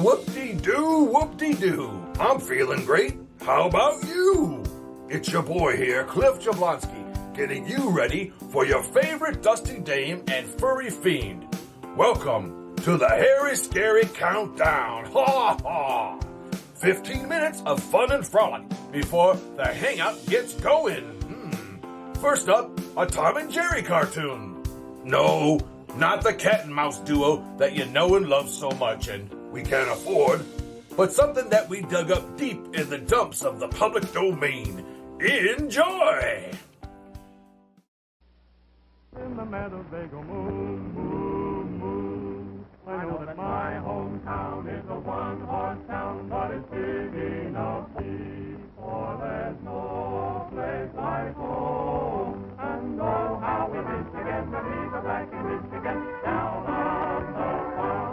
Whoop-de-doo, whoop-de-doo. I'm feeling great. How about you? It's your boy here, Cliff Jablonski, getting you ready for your favorite dusty dame and furry fiend. Welcome to the Hairy Scary Countdown. Ha ha! 15 minutes of fun and frolic before the Hangout gets going. First up, a Tom and Jerry cartoon. No, not the cat and mouse duo that you know and love so much and we can't afford, but something that we dug up deep in the dumps of the public domain. Enjoy! In the meadows they go moo, moo, moo. I know that my hometown is a one-horse town, but it's big enough for there's no place like home. And oh, how we miss again when we go back in Michigan, down on the farm.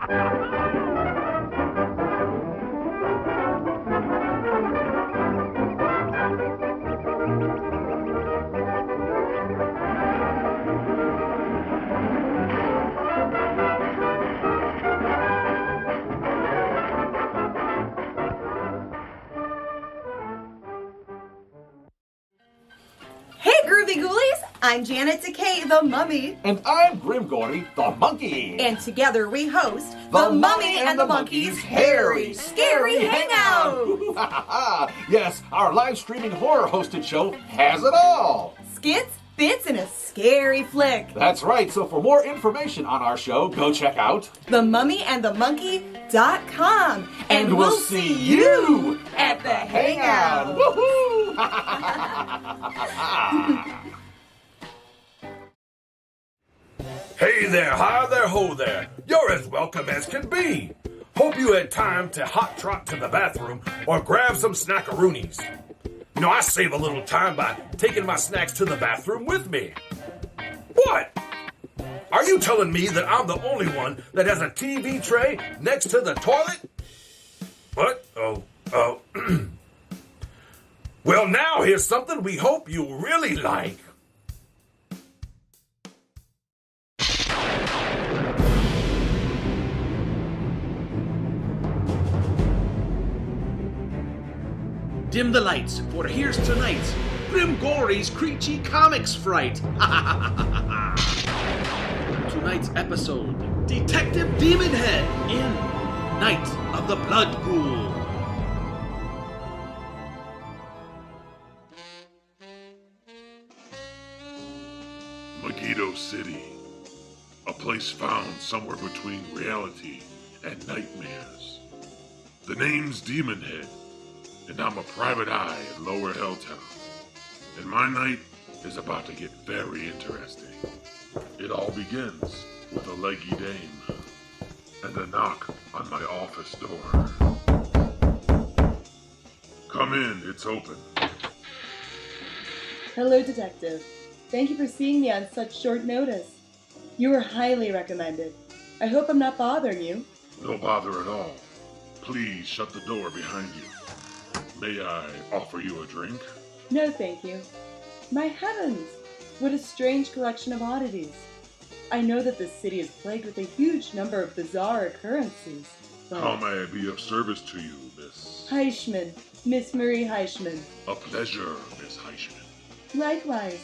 Hey, Groovy Ghoulies! I'm Janet Decay, the Mummy. And I'm Grimm Gorri, the monkey. And together we host The Mummy and the Monkey's Hairy, Scary Hangout! Yes, our live streaming horror hosted show has it all. Skits, bits, and a scary flick. That's right, so for more information on our show, go check out TheMummyAndTheMonkey.com. And we'll see you at the Hangout. Woohoo! Hey there, hi there, ho there. You're as welcome as can be. Hope you had time to hot trot to the bathroom or grab some snackaroonies. You know, I save a little time by taking my snacks to the bathroom with me. What? Are you telling me that I'm the only one that has a TV tray next to the toilet? What? Oh. Well, now here's something we hope you really like. Dim the lights, for here's tonight's Grimm Gorri's Creechy Comics Fright. Tonight's episode, Detective Demon Head in Night of the Blood Ghoul. Megiddo City, a place found somewhere between reality and nightmares. The name's Demon Head, and I'm a private eye in Lower Helltown. And my night is about to get very interesting. It all begins with a leggy dame and a knock on my office door. Come in, it's open. Hello, Detective. Thank you for seeing me on such short notice. You were highly recommended. I hope I'm not bothering you. No bother at all. Please shut the door behind you. May I offer you a drink? No, thank you. My heavens! What a strange collection of oddities. I know that this city is plagued with a huge number of bizarre occurrences, but... How may I be of service to you, Miss? Heischman. Miss Marie Heischman. A pleasure, Miss Heischman. Likewise.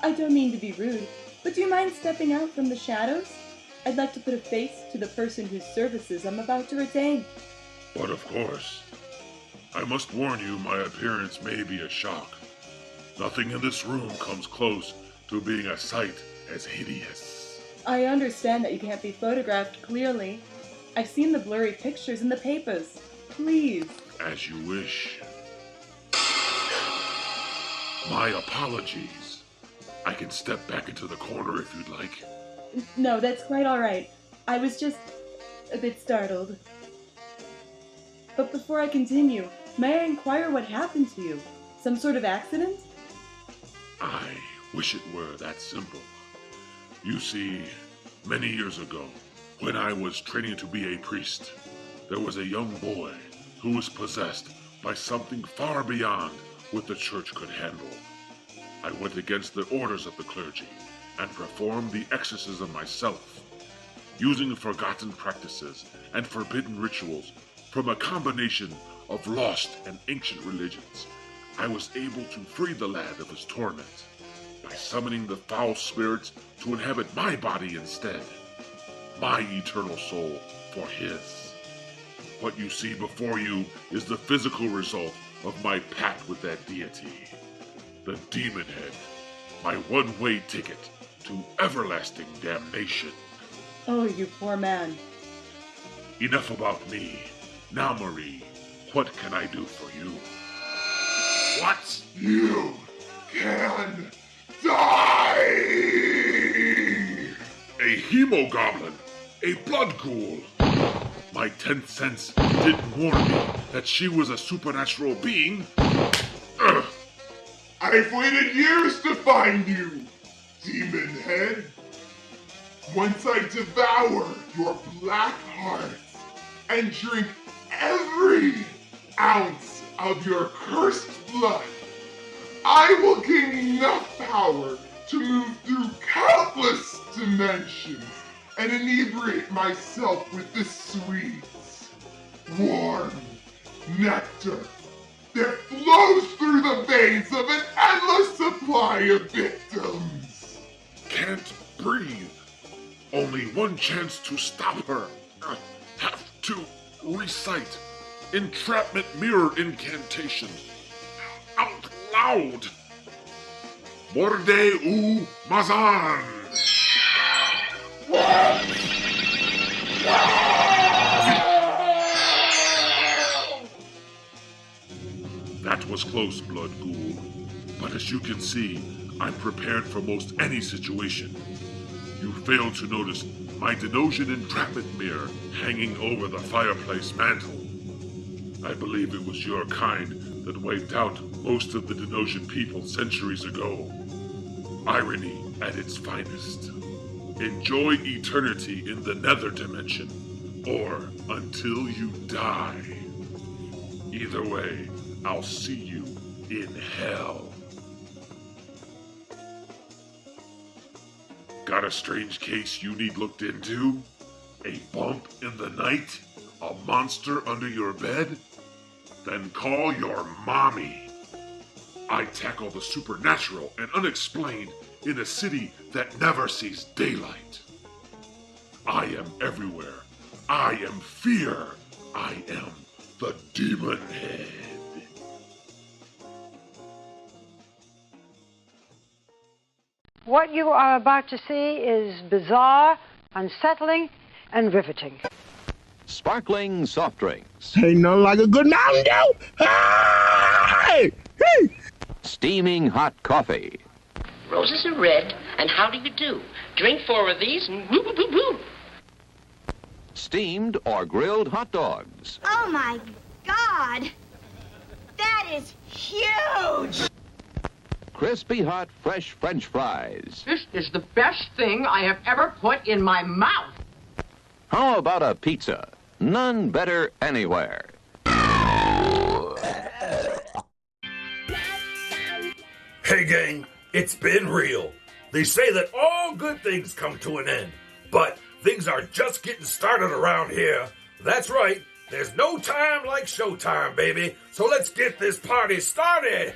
I don't mean to be rude, but do you mind stepping out from the shadows? I'd like to put a face to the person whose services I'm about to retain. But of course. I must warn you, my appearance may be a shock. Nothing in this room comes close to being a sight as hideous. I understand that you can't be photographed clearly. I've seen the blurry pictures in the papers. Please. As you wish. My apologies. I can step back into the corner if you'd like. No, that's quite all right. I was just a bit startled. But before I continue, may I inquire what happened to you? Some sort of accident? I wish it were that simple. You see, many years ago, when I was training to be a priest, there was a young boy who was possessed by something far beyond what the church could handle. I went against the orders of the clergy and performed the exorcism myself, using forgotten practices and forbidden rituals from a combination of lost and ancient religions. I was able to free the lad of his torment by summoning the foul spirits to inhabit my body instead, my eternal soul for his. What you see before you is the physical result of my pact with that deity, the Demon Head, my one-way ticket to everlasting damnation. Oh, you poor man. Enough about me. Now, Marie, what can I do for you? What? You can die! A hemogoblin, a blood ghoul. My 10th sense didn't warn me that she was a supernatural being. Ugh. I've waited years to find you, Demon Head. Once I devour your black heart and drink every ounce of your cursed blood, I will gain enough power to move through countless dimensions and inebriate myself with the sweet, warm nectar that flows through the veins of an endless supply of victims. Can't breathe. Only one chance to stop her. Have to recite entrapment mirror incantation out loud. Morde u Mazan. That was close, Blood Ghoul. But as you can see, I'm prepared for most any situation. You failed to notice my Denosian entrapment mirror hanging over the fireplace mantle. I believe it was your kind that wiped out most of the Denosian people centuries ago. Irony at its finest. Enjoy eternity in the nether dimension, or until you die. Either way, I'll see you in hell. Got a strange case you need looked into? A bump in the night? A monster under your bed? Then call your mommy. I tackle the supernatural and unexplained in a city that never sees daylight. I am everywhere. I am fear. I am the Demon Head. What you are about to see is bizarre, unsettling, and riveting. Sparkling soft drinks. Ain't nothing like a good Mountain Dew. Hey! Hey! Steaming hot coffee. Roses are red, and how do you do? Drink 4 of these and woo woo woo woo. Steamed or grilled hot dogs. Oh my God! That is huge! Crispy hot fresh French fries. This is the best thing I have ever put in my mouth. How about a pizza? None better anywhere. Hey gang, it's been real. They say that all good things come to an end, but things are just getting started around here. That's right, there's no time like showtime, baby, so let's get this party started.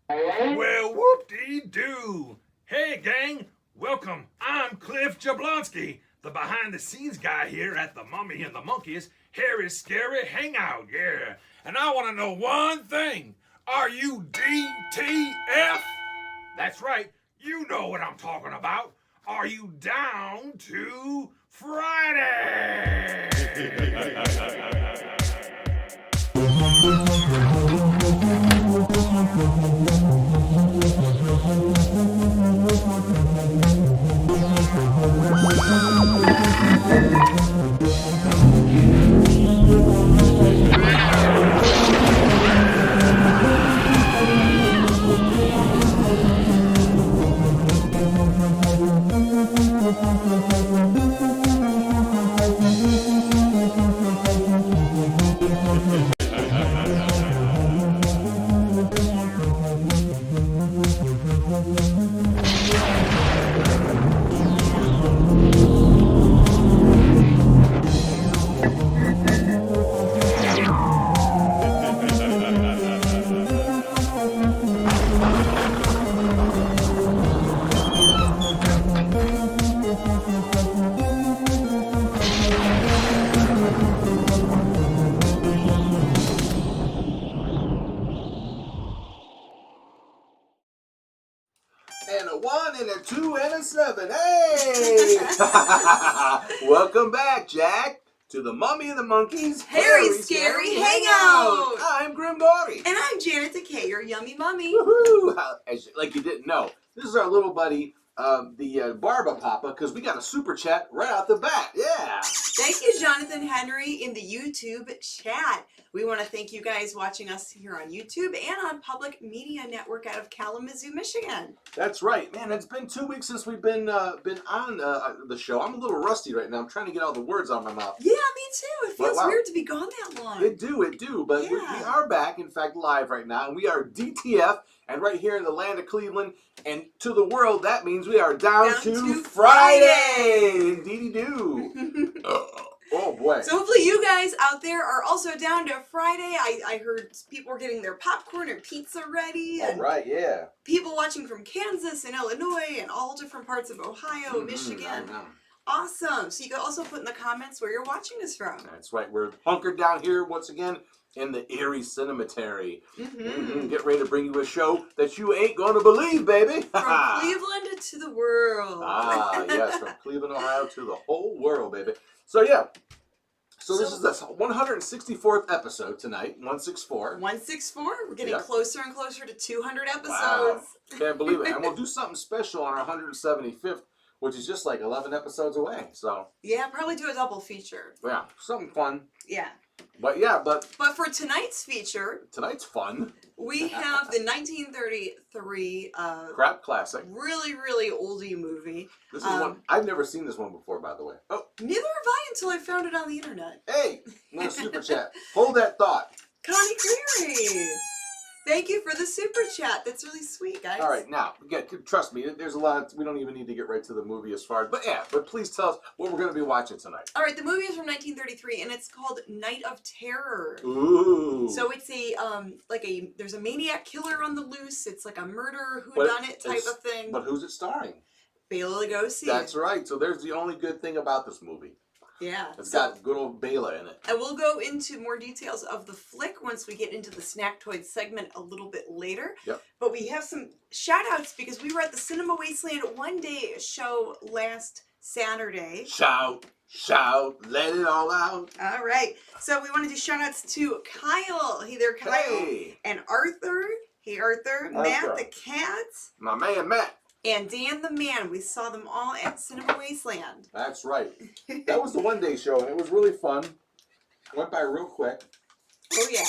Well, whoop-dee-doo. Hey, gang. Welcome. I'm Cliff Jablonski, the behind-the-scenes guy here at the Mummy and the Monkeys Hairy Scary Hangout, yeah. And I want to know one thing. Are you DTF? That's right. You know what I'm talking about. Are you down to Friday? And a 1 and a 2 and a 7. Hey! Welcome back, Jack, to the Mummy and the Monkeys Hairy Scary Hangout. I'm Grimm Gorri. And I'm Janet Decay, your yummy mummy. Woohoo! Like you didn't know, this is our little buddy, the Barba Papa, because we got a super chat right out the bat. Yeah. Thank you, Jonathan Henry, in the YouTube chat. We want to thank you guys watching us here on YouTube and on Public Media Network out of Kalamazoo, Michigan. That's right, man. It's been 2 weeks since we've been on the show. I'm a little rusty right now. I'm trying to get all the words out of my mouth. Yeah, me too. It feels weird to be gone that long. It do. But we are back, in fact, live right now, and we are DTF, and right here in the land of Cleveland, and to the world, that means we are down to Friday. Indeedy do. Oh boy. So hopefully you guys out there are also down to Friday. I heard people were getting their popcorn and pizza ready. All right, yeah. People watching from Kansas and Illinois and all different parts of Ohio, Michigan. Awesome. So you can also put in the comments where you're watching us from. That's right. We're hunkered down here once again in the Erie Cinematary. Get ready to bring you a show that you ain't going to believe, baby. From Cleveland to the world. Yes, from Cleveland, Ohio to the whole world, baby. So, yeah. So this is the 164th episode tonight, 164. 164. We're getting closer and closer to 200 episodes. Wow. Can't believe it. And we'll do something special on our 175th, which is just like 11 episodes away. So yeah, probably do a double feature. Yeah, something fun. Yeah. But yeah, but for tonight's feature, tonight's fun. We have the 1933 crap classic. Really oldie movie. This is one I've never seen this one before, by the way. Oh, neither have I until I found it on the internet. Hey, no super chat. Hold that thought. Connie Cleary. Thank you for the super chat. That's really sweet, guys. All right, now, trust me, there's a lot. We don't even need to get right to the movie as far as, but please tell us what we're going to be watching tonight. All right, the movie is from 1933, and it's called Night of Terror. Ooh. So it's there's a maniac killer on the loose. It's like a murder whodunit type of thing. But who's it starring? Bela Lugosi. That's right. So there's the only good thing about this movie. Yeah. It's got good old Bela in it. And we'll go into more details of the flick once we get into the Snacktoid segment a little bit later. Yep. But we have some shout outs because we were at the Cinema Wasteland One Day show last Saturday. Shout, let it all out. All right. So we want to do shout outs to Kyle. Hey there, Kyle. Hey. And Arthur. Hey, Arthur. Matt the cat. My man, Matt. And Dan the Man. We saw them all at Cinema Wasteland. That's right. That was the One Day show, and it was really fun. Went by real quick. Oh, yeah.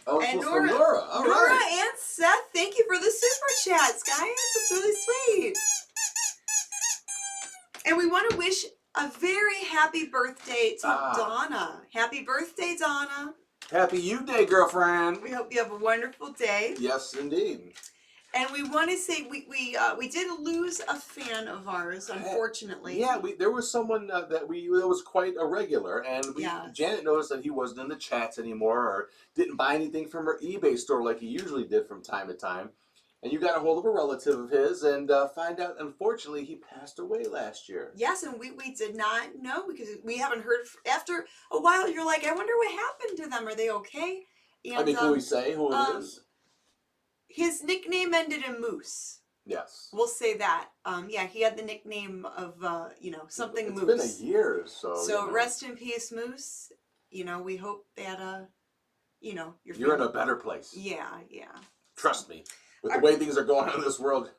Oh, and so Nora. All Nora right. and Seth, thank you for the super chats, guys. It's really sweet. And we want to wish a very happy birthday to Donna. Happy birthday, Donna. Happy you day, girlfriend. We hope you have a wonderful day. Yes, indeed. And we want to say we did lose a fan of ours, unfortunately. Yeah, there was someone that was quite a regular, and Janet noticed that he wasn't in the chats anymore, or didn't buy anything from her eBay store like he usually did from time to time. And you got a hold of a relative of his and find out, unfortunately, he passed away last year. Yes, and we did not know because we haven't heard. After a while, you're like, I wonder what happened to them. Are they okay? And, can we say who it is? His nickname ended in Moose. Yes. We'll say that. Yeah, he had the nickname of, something Moose. It's been a year, so. So rest in peace, Moose. We hope that, you're in a better place. Yeah. Trust me. With the way things are going on in this world,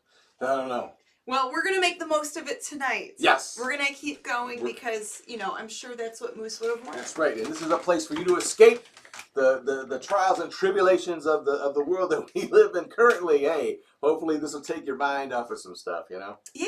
I don't know. Well, we're going to make the most of it tonight. Yes. We're going to keep going because, I'm sure that's what Moose would have wanted. That's right. And this is a place for you to escape the trials and tribulations of the world that we live in currently. Hey, hopefully this will take your mind off of some stuff, Yeah.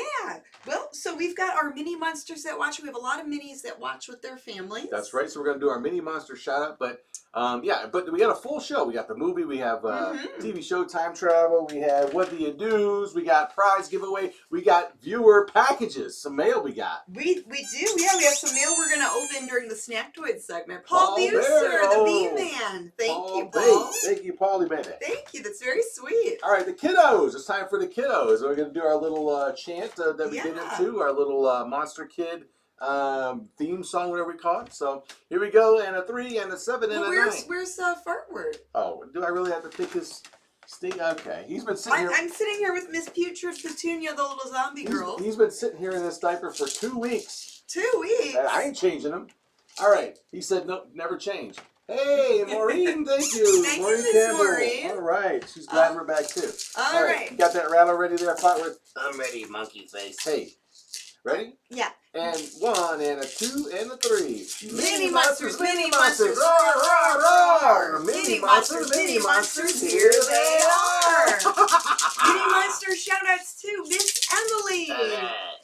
Well, so we've got our mini monsters that watch. We have a lot of minis that watch with their families. That's right. So we're going to do our mini monster shout out, but but we got a full show. We got the movie, we have TV show Time Travel, we have What Do You Do's, we got prize giveaway, we got viewer packages, some mail we got. We do, yeah, we have some mail we're going to open during the Snacktoid segment. Paul Buser, the B-Man. Thank you, Paul. Thank you, Paulie, baby. Thank you, that's very sweet. All right, the kiddos. It's time for the kiddos. We're going to do our little chant that we get into, our little Monster Kid theme song, whatever we call it. So here we go, and a 3 and a 7 and a 9. Where's Fartward? Oh, do I really have to pick his sting? Okay, he's been sitting here. I'm sitting here with Miss Putrid Petunia, the little zombie girl. He's been sitting here in this diaper for 2 weeks. 2 weeks? I ain't changing him. All right, he said no, never change. Hey, Maureen, thank you. Thank Maureen you, Miss Campbell. Maureen. All right, she's glad we're back too. All right. Got that rattle ready there, Flatwood? I'm ready, monkey face. Hey, ready? Yeah. And 1 and a 2 and a 3. Mini monsters, mini monsters, roar, roar, roar. Mini monsters, here they are. Mini monsters, shout outs to Miss Emily,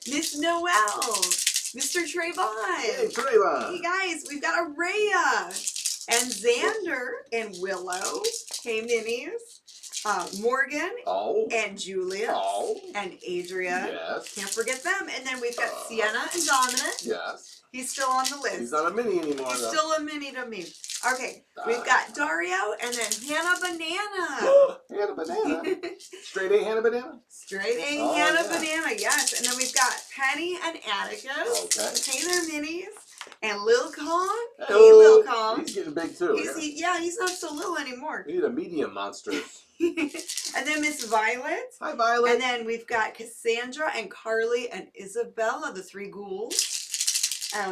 Miss Noelle, Mr. Trayvon. Hey, Trayvon. Hey guys, we've got Araya and Xander and Willow. Hey minis. Morgan and Julia and Adria. Yes. Can't forget them. And then we've got Sienna and Dominic. Yes. He's still on the list. He's not a mini anymore, He's though. still a mini to me. Okay, we've got Dario and then Hannah Banana. Hannah Banana. Straight A Hannah Banana? Straight A Hannah Banana, yes. And then we've got Penny and Atticus. Okay. Hey there, minis. And Lil Kong. Hey, Hello. Lil Kong. He's getting big, too. He's not so little anymore. We need a medium monster. And then Miss Violet. Hi, Violet. And then we've got Cassandra and Carly and Isabella, the 3 ghouls.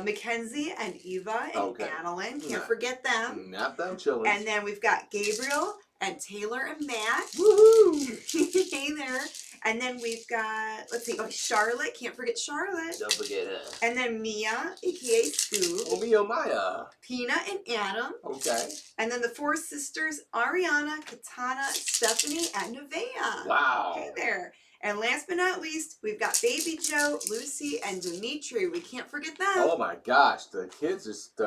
Mackenzie and Eva and Madeline. Can't forget them. Not them chillers. And then we've got Gabriel and Taylor and Matt. Woohoo! Hey there. And then we've got, let's see, Charlotte. Can't forget Charlotte. Don't forget her. And then Mia, aka Scoop. Oh, Mia Maya. Pina and Adam. Okay. And then the 4 sisters, Ariana, Katana, Stephanie, and Nevaeh. Wow. Hey there. And last but not least, we've got Baby Joe, Lucy, and Dimitri. We can't forget them. Oh my gosh, the kids just,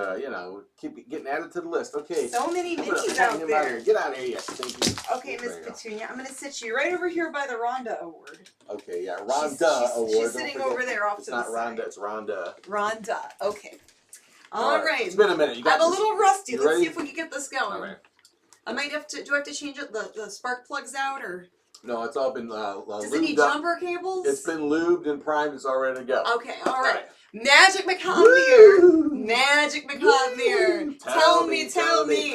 keep getting added to the list. Okay. So many minis out there. Get out of here, yes. Thank you. Okay, Miss Petunia, I'm going to sit you right over here by the Rhonda Award. Okay, yeah, Rhonda Award. She's sitting over there off to the side. It's not Rhonda, it's Rhonda. Rhonda, okay. All right. It's been a minute. I'm a little rusty. Let's see if we can get this going. All right. I might have to, do I have to change it, the spark plugs out, or? No, it's all been Does it need jumper cables? It's been lubed and primed. It's all ready to go. Okay, all right. Magic Macabre. Magic Macabre. Tell me,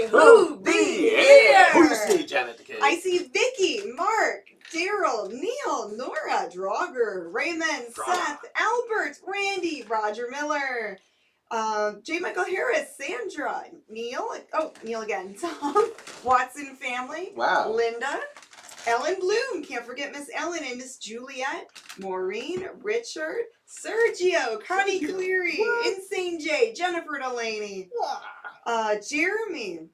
who be here? Who you see, Janet Decay? I see Vicky, Mark, Daryl, Neil, Nora, Draugr, Raymond, Seth, Albert, Randy, Roger Miller, J. Michael Harris, Sandra, Neil again, Tom, Watson family, wow, Linda, Ellen Bloom, can't forget Miss Ellen and Miss Juliet, Maureen, Richard, Sergio, Connie Cleary, Insane J, Jennifer Delaney, Jeremy.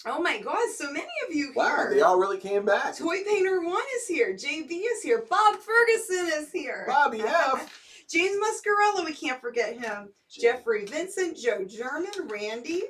Oh my God, so many of you here. Wow, they all really came back. Toy Painter 1 is here, JB is here, Bob Ferguson is here. Bobby F. James Muscarella, we can't forget him. Jeffrey Vincent, Joe German, Randy,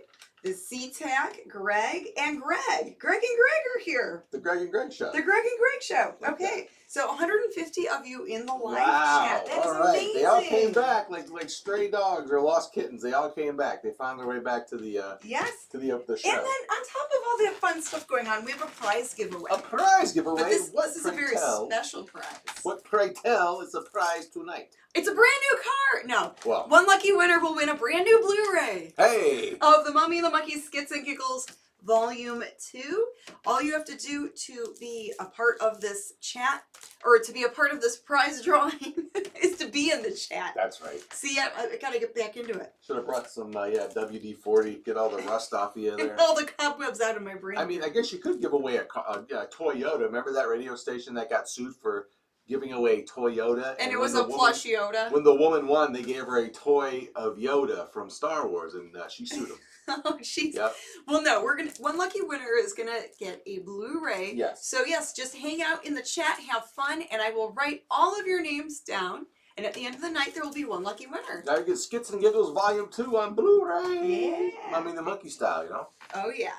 the SeaTac, Greg, and Greg. Greg and Greg are here. The Greg and Greg Show. The Greg and Greg Show. Okay. So 150 of you in the live chat. That is amazing. They all came back like stray dogs or lost kittens. They all came back. They found their way back to the to the show. And then on top of all the fun stuff going on, we have a prize giveaway. A prize giveaway? But this is a pray very tell? special prize. What pray tell is a prize tonight? It's a brand new car. No. Well, one lucky winner will win a brand new Blu-ray. Hey. Of the Mummy and the Monkey Skits and Giggles Volume 2. All you have to do to be a part of this chat, or to be a part of this prize drawing, is to be in the chat. That's right. See, I gotta get back into it. Should have brought some, WD-40, get all the rust off of you there. And all the cobwebs out of my brain. I mean, I guess you could give away a Toyota. Remember that radio station that got sued for giving away Toyota? And it was a plush Yoda. When the woman won, they gave her a toy of Yoda from Star Wars, and she sued him. Oh, she's. Yep. Well, no, one lucky winner is gonna get a Blu-ray. Yes. So yes, just hang out in the chat, have fun, and I will write all of your names down. And at the end of the night, there will be one lucky winner. Now you get Skits and Giggles Volume 2 on Blu-ray. Yeah. Mummy and the Monkey style, you know. Oh yeah.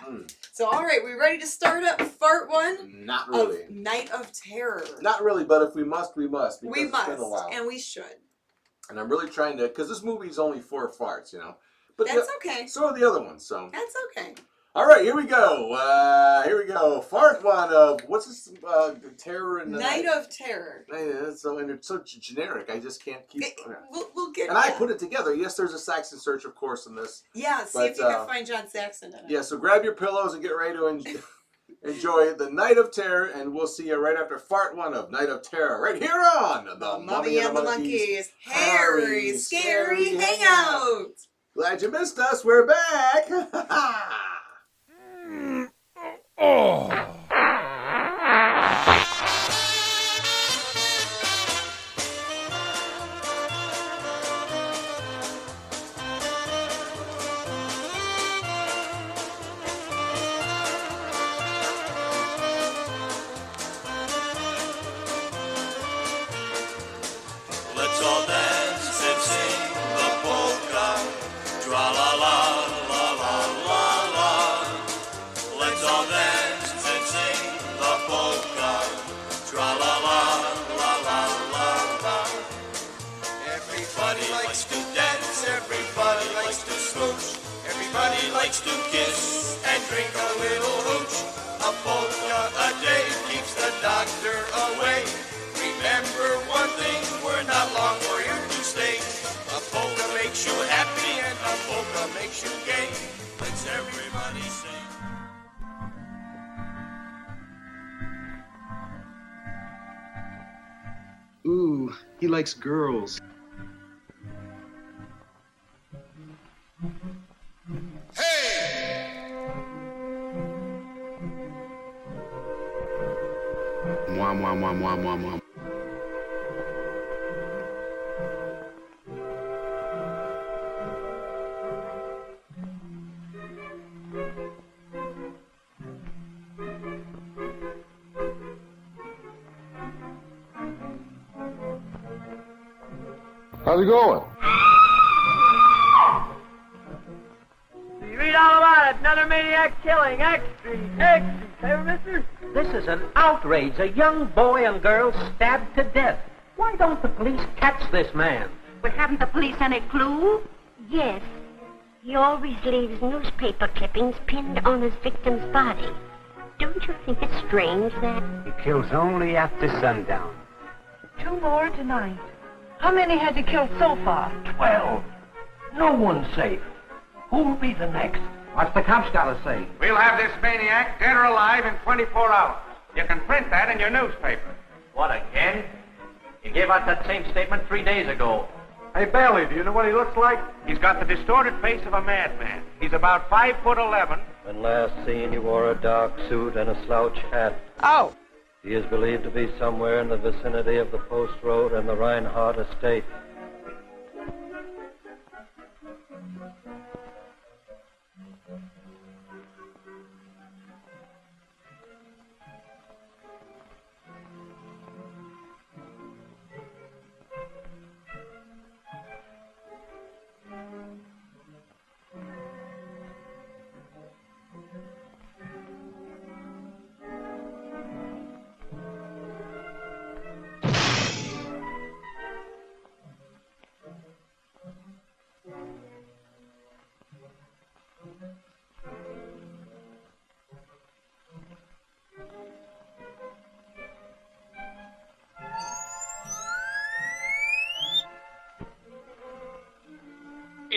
So all right, we ready to start up Part 1? Not really. Of Night of Terror. Not really, but if we must, we must. Because We it's been a while. and we should. And I'm really trying to, because this movie's only 4 farts, you know. But That's okay. So are the other ones, so. That's okay. All right, here we go. Here we go. Part 1 of, what's this, Terror in the Night of Terror. It's so generic, I just can't keep. We'll get And I put it together. Yes, there's a Saxon search, of course, in this. Yeah, see if you can find John Saxon in it. Yeah, so grab your pillows and get ready to enjoy the Night of Terror, and we'll see you right after Part 1 of Night of Terror, right here on the Mummy and the Monkeys Harry Scary Hangout. Glad you missed us. We're back. Oh! Let's all dance and sing the polka. Tra-la-la-la-la-la-la. Let's all dance and sing the polka. Tra-la-la-la-la-la-la. Everybody likes to dance, everybody likes to smooch, everybody likes to kiss and drink a little hooch. A polka a day keeps the doctor away. Remember one thing, we're not long for you to stay. A polka makes you happy and a polka makes you gay. Let's everybody sing. Ooh, he likes girls. Mwah, mwah, mwah, mwah, mwah, mwah. How's it going? You read all about it. Another maniac killing. Extra. Hey, mister? This is an outrage. A young boy and girl stabbed to death. Why don't the police catch this man? Well, haven't the police any clue? Yes. He always leaves newspaper clippings pinned on his victim's body. Don't you think it's strange that... He kills only after sundown. 2 more tonight. How many has he killed so far? 12. No one's safe. Who'll be the next? What's the cops got to say? We'll have this maniac dead or alive in 24 hours. You can print that in your newspaper. What, again? You gave out that same statement 3 days ago. Hey, Bailey, do you know what he looks like? He's got the distorted face of a madman. He's about 5'11". When last seen, he wore a dark suit and a slouch hat. Oh! He is believed to be somewhere in the vicinity of the Post Road and the Reinhardt estate.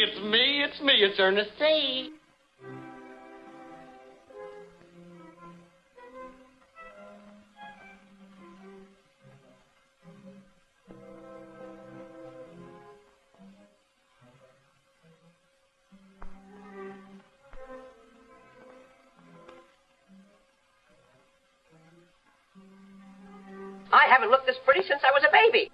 It's me, it's Ernest C. I haven't looked this pretty since I was a baby.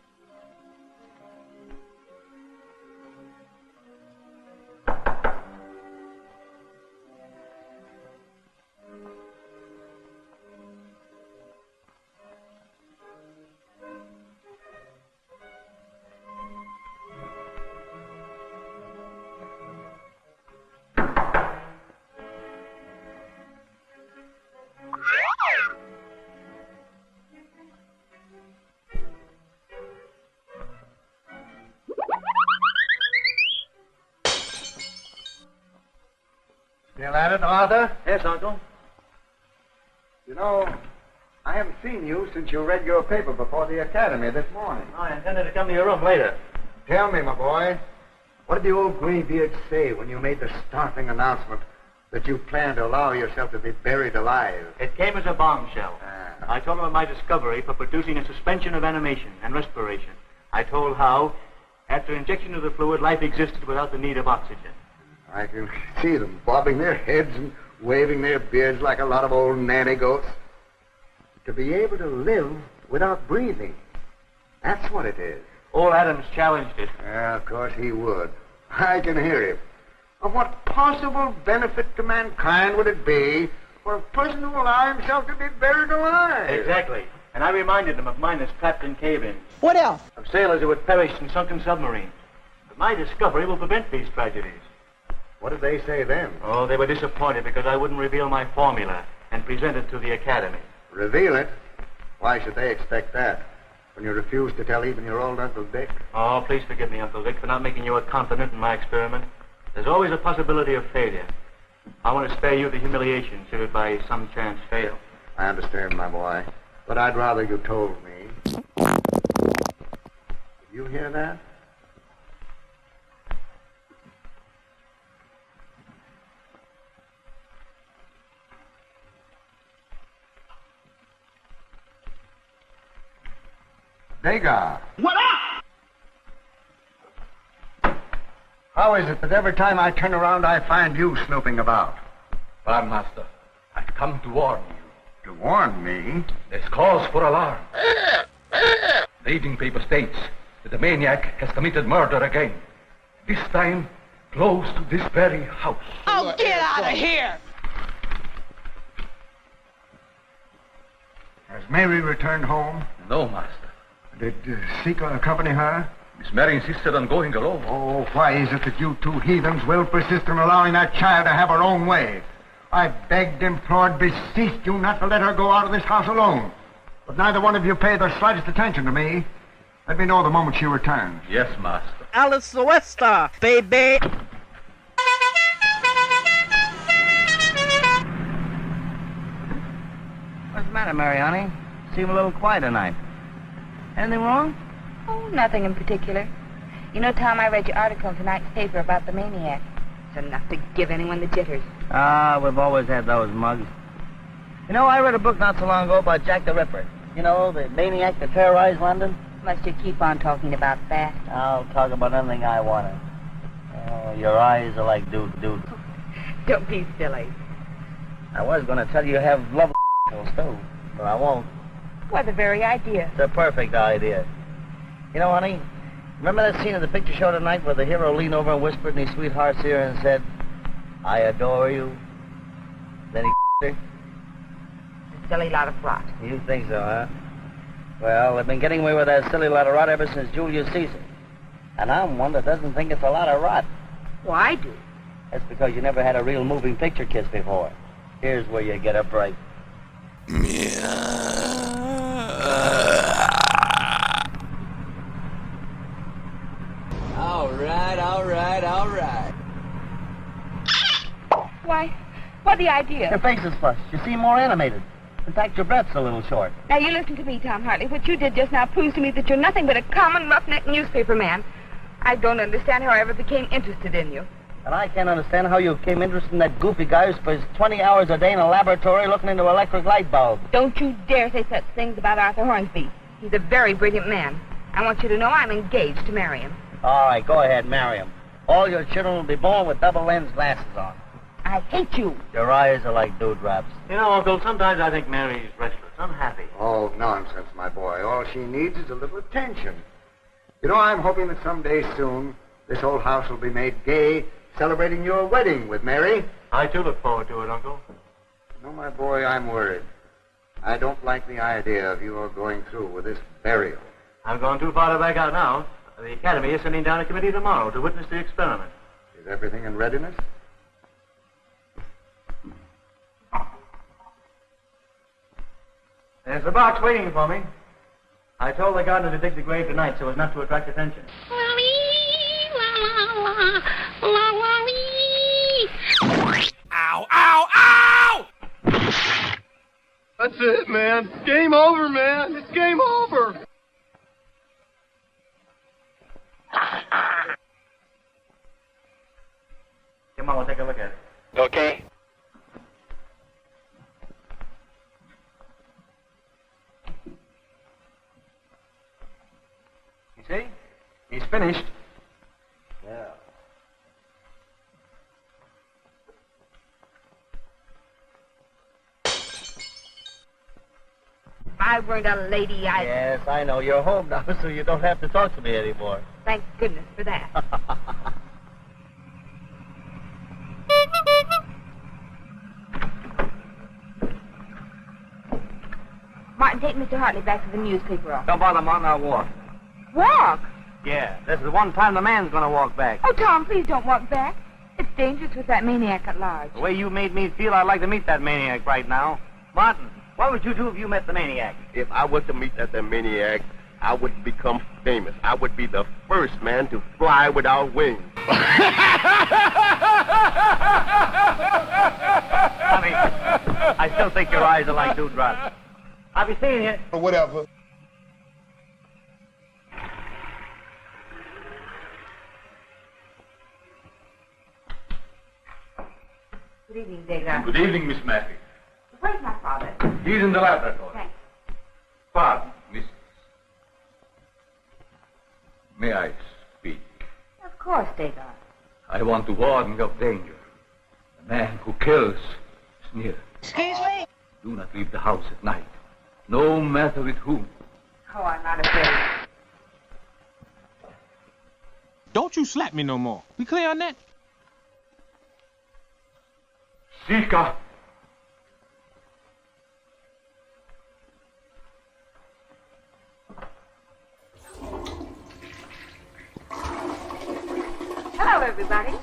Still at it, Arthur? Yes, Uncle. You know, I haven't seen you since you read your paper before the academy this morning. I intended to come to your room later. Tell me, my boy, what did the old graybeard say when you made the startling announcement that you planned to allow yourself to be buried alive? It came as a bombshell. I told him of my discovery for producing a suspension of animation and respiration. I told how, after injection of the fluid, life existed without the need of oxygen. I can see them bobbing their heads and waving their beards like a lot of old nanny goats. To be able to live without breathing. That's what it is. Old Adams challenged it. Yeah, of course he would. I can hear him. Of what possible benefit to mankind would it be for a person to allow himself to be buried alive? Exactly. And I reminded them of miners trapped in cave-ins. What else? Of sailors who had perished in sunken submarines. But my discovery will prevent these tragedies. What did they say then? Oh, they were disappointed because I wouldn't reveal my formula and present it to the Academy. Reveal it? Why should they expect that? When you refuse to tell even your old Uncle Dick? Oh, please forgive me, Uncle Dick, for not making you a confidant in my experiment. There's always a possibility of failure. I want to spare you the humiliation should it by some chance fail. I understand, my boy. But I'd rather you told me. Did you hear that? Degas. What up? How is it that every time I turn around I find you snooping about? Farm Master, I've come to warn you. To warn me? There's cause for alarm. The evening paper states that the maniac has committed murder again. This time, close to this very house. Oh, get out of here! Has Mary returned home? No, Master. Did Seeker accompany her? Miss Mary insisted on going alone. Oh, why is it that you two heathens will persist in allowing that child to have her own way? I begged, implored, beseeched you not to let her go out of this house alone. But neither one of you paid the slightest attention to me. Let me know the moment she returns. Yes, Master. Alice Sylvester, baby. What's the matter, Mary, honey? Seem a little quiet tonight. Anything wrong? Oh, nothing in particular. You know, Tom, I read your article in tonight's paper about the maniac. It's enough to give anyone the jitters. Ah, we've always had those mugs. You know, I read a book not so long ago about Jack the Ripper. You know, the maniac that terrorized London. Must you keep on talking about that? I'll talk about anything I want to. Oh, your eyes are like dude. Don't be silly. I was going to tell you have lovely too, but I won't. What the very idea. It's a perfect idea. You know, honey, remember that scene of the picture show tonight where the hero leaned over and whispered in his sweetheart's ear and said, I adore you? Then he her? A silly lot of rot. You think so, huh? Well, they've been getting away with that silly lot of rot ever since Julius Caesar. And I'm one that doesn't think it's a lot of rot. Well, I do. That's because you never had a real moving picture kiss before. Here's where you get a break. All right. Why the idea? Your face is flushed. You seem more animated. In fact, your breath's a little short. Now, you listen to me, Tom Hartley. What you did just now proves to me that you're nothing but a common roughneck newspaper man. I don't understand how I ever became interested in you. And I can't understand how you became interested in that goofy guy who spends 20 hours a day in a laboratory looking into electric light bulbs. Don't you dare say such things about Arthur Hornsby. He's a very brilliant man. I want you to know I'm engaged to marry him. All right, go ahead, marry him. All your children will be born with double-lens glasses on. I hate you. Your eyes are like dewdrops. You know, Uncle, sometimes I think Mary's restless, unhappy. Oh, nonsense, my boy. All she needs is a little attention. You know, I'm hoping that someday soon this old house will be made gay, celebrating your wedding with Mary. I, too, look forward to it, Uncle. No, my boy, I'm worried. I don't like the idea of you all going through with this burial. I've gone too far to back out now. The Academy is sending down a committee tomorrow to witness the experiment. Is everything in readiness? There's the box waiting for me. I told the gardener to dig the grave tonight so as not to attract attention. Ow, ow, ow! That's it, man. Game over, man. It's game over. Come on, we'll take a look at it. Okay. You see? He's finished. Yeah. I weren't a lady, Yes, I know. You're home now, so you don't have to talk to me anymore. Thank goodness for that. Martin, take Mr. Hartley back to the newspaper office. Don't bother, Martin. I'll walk. Walk? Yeah, this is the one time the man's gonna walk back. Oh, Tom, please don't walk back. It's dangerous with that maniac at large. The way you made me feel, I'd like to meet that maniac right now. Martin, what would you do if you met the maniac? If I was to meet that maniac, I would become famous. I would be the first man to fly without wings. Honey, I still think your eyes are like dewdrops. I'll be seeing you. Or whatever. Good evening, Degas. Good evening, Miss Matthews. Where's my father? He's in the laboratory. Thanks. Pardon, Miss. May I speak? Of course, Degas. I want to warn you of danger. The man who kills is near. Excuse me? Do not leave the house at night. No matter with whom. Oh, I'm not afraid. Don't you slap me no more. We clear on that? Sika! Hello, everybody.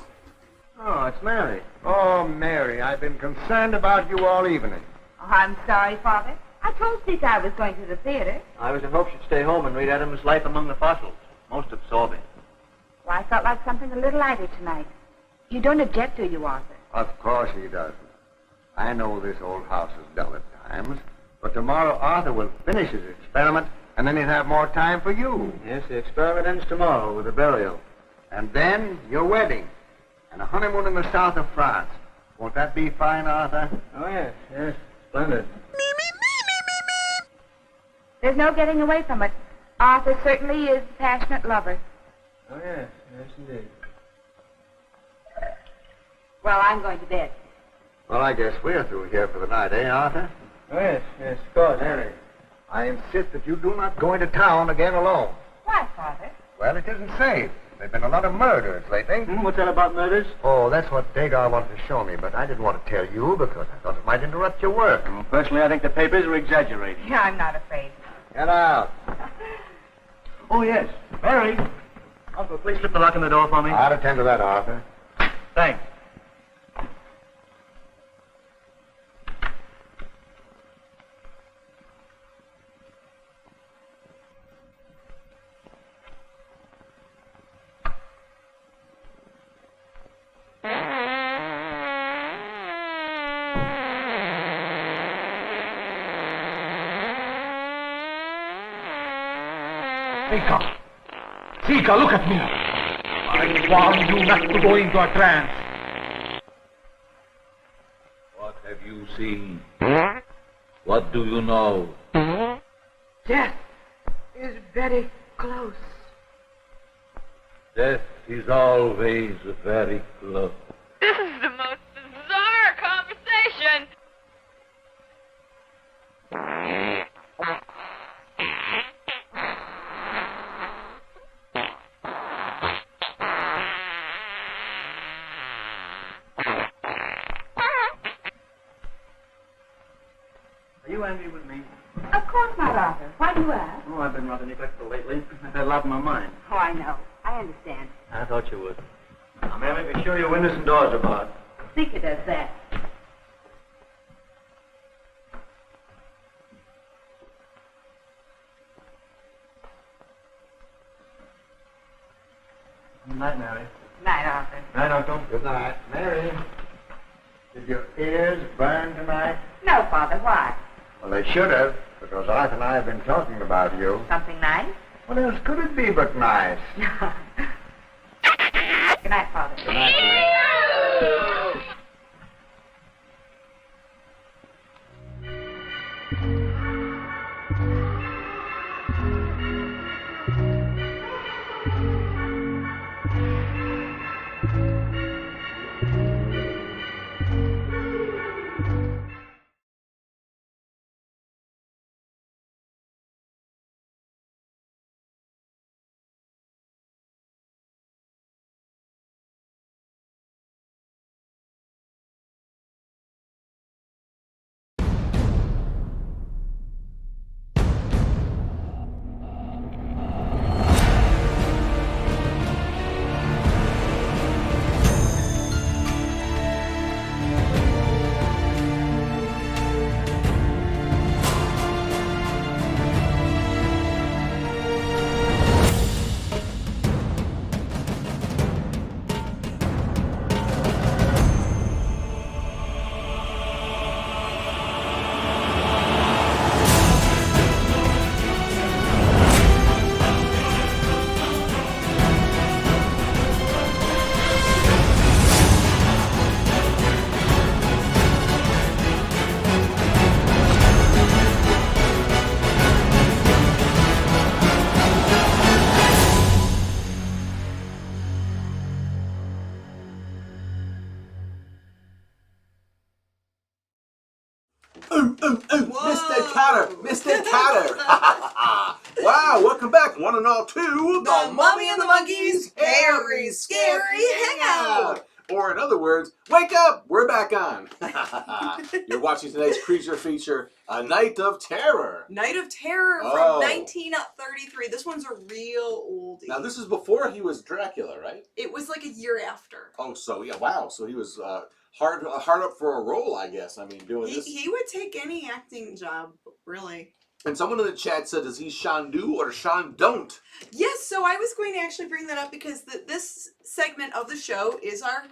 Oh, it's Mary. Oh, Mary, I've been concerned about you all evening. Oh, I'm sorry, Father. I told Sika I was going to the theater. I was in hopes you'd stay home and read Adam's Life Among the Fossils. Most absorbing. Well, I felt like something a little lighter tonight. You don't object, do you, Arthur? Of course he doesn't. I know this old house is dull at times, but tomorrow Arthur will finish his experiment, and then he'll have more time for you. Yes, the experiment ends tomorrow with the burial. And then your wedding, and a honeymoon in the south of France. Won't that be fine, Arthur? Oh, yes, yes. Splendid. There's no getting away from it. Arthur certainly is a passionate lover. Oh, yes, yes, indeed. Well, I'm going to bed. Well, I guess we're through here for the night, eh, Arthur? Oh, yes, yes, of course, Harry. I insist that you do not go into town again alone. Why, Father? Well, it isn't safe. There have been a lot of murders lately. What's that about murders? Oh, that's what Degas wanted to show me, but I didn't want to tell you because I thought it might interrupt your work. Well, personally, I think the papers are exaggerating. Yeah, I'm not afraid. Get out. Oh, yes. Mary. Uncle, please slip the lock in the door for me. I'll attend to that, Arthur. Thanks. Sika! Sika, look at me! I warn you not to go into a trance. What have you seen? What do you know? Death is very close. Death is always very close. This is the most bizarre conversation. Are you angry with me? Of course not, Arthur. Why do you ask? Oh, I've been rather neglectful lately. I've had a lot in my mind. Oh, I know. I understand. I thought you would. Now, Mary, be sure your windows and doors are barred. Sika does that. Good night, Mary. Night, Arthur. Night, Uncle. Good night. Mary, did your ears burn tonight? No, Father. Why? Well, they should have, because Arthur and I have been talking about you. Something nice? What else could it be but nice? Good night, Father. Good night, Mary. Mr. Cutter! Mr. Cutter! Wow, welcome back, one and all, to The Mummy and the Monkey's Hairy Scary Hangout! Or in other words, wake up! We're back on! You're watching tonight's creature feature, A Night of Terror. Night of Terror from 1933. This one's a real oldie. Now, this is before he was Dracula, right? It was like a year after. Oh, so, yeah, wow. So he was hard up for a role, I guess. I mean, doing this. He would take any acting job, really. And someone in the chat said, is he Sean Do or Sean Don't? Yes, so I was going to actually bring that up because this segment of the show is our...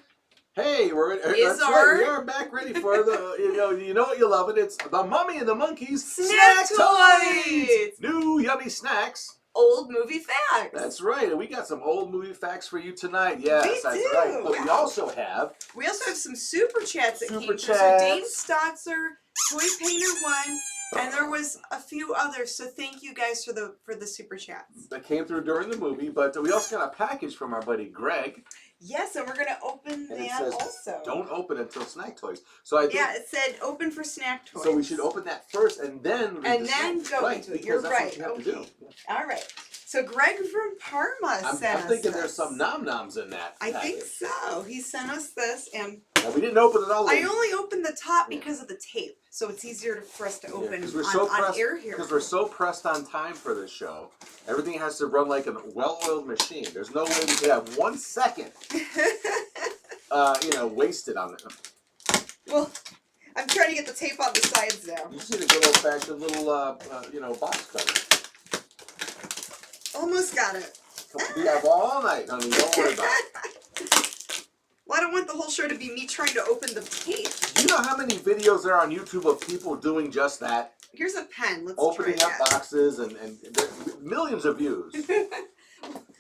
Hey, we are back ready for the, you know what you love it. It's the Mummy and the Monkey's Snack Toys! New yummy snacks. Old movie facts. That's right, and we got some old movie facts for you tonight. Yes, that's right. But we also have some super chats that came through. So chats. Dave Stotzer, Toy Painter 1, and there was a few others. So thank you guys for the super chats. That came through during the movie, but we also got a package from our buddy Greg. Yes, and we're going to open And that it says, also. Don't open until Snack Toys. So I think, yeah, it said open for Snack Toys. So we should open that first and then read go into it. You're right. Okay. All right. So Greg from Parma sent us I'm thinking this. there's some nom-noms in that I package. think so. He sent us this, and now, we didn't open it all. I only opened the top because of the tape, so it's easier for us to open on air here. Because we're so pressed on time for this show. Everything has to run like a well-oiled machine. There's no way we could have 1 second, wasted on it. Well, I'm trying to get the tape on the sides now. You just need a good old-fashioned little, box cutter. Almost got it. We have all night, honey. Don't worry about it. Well, I don't want the whole show to be me trying to open the tape. Do you know how many videos there are on YouTube of people doing just that? Here's a pen. Let's opening try up that. Boxes and millions of views.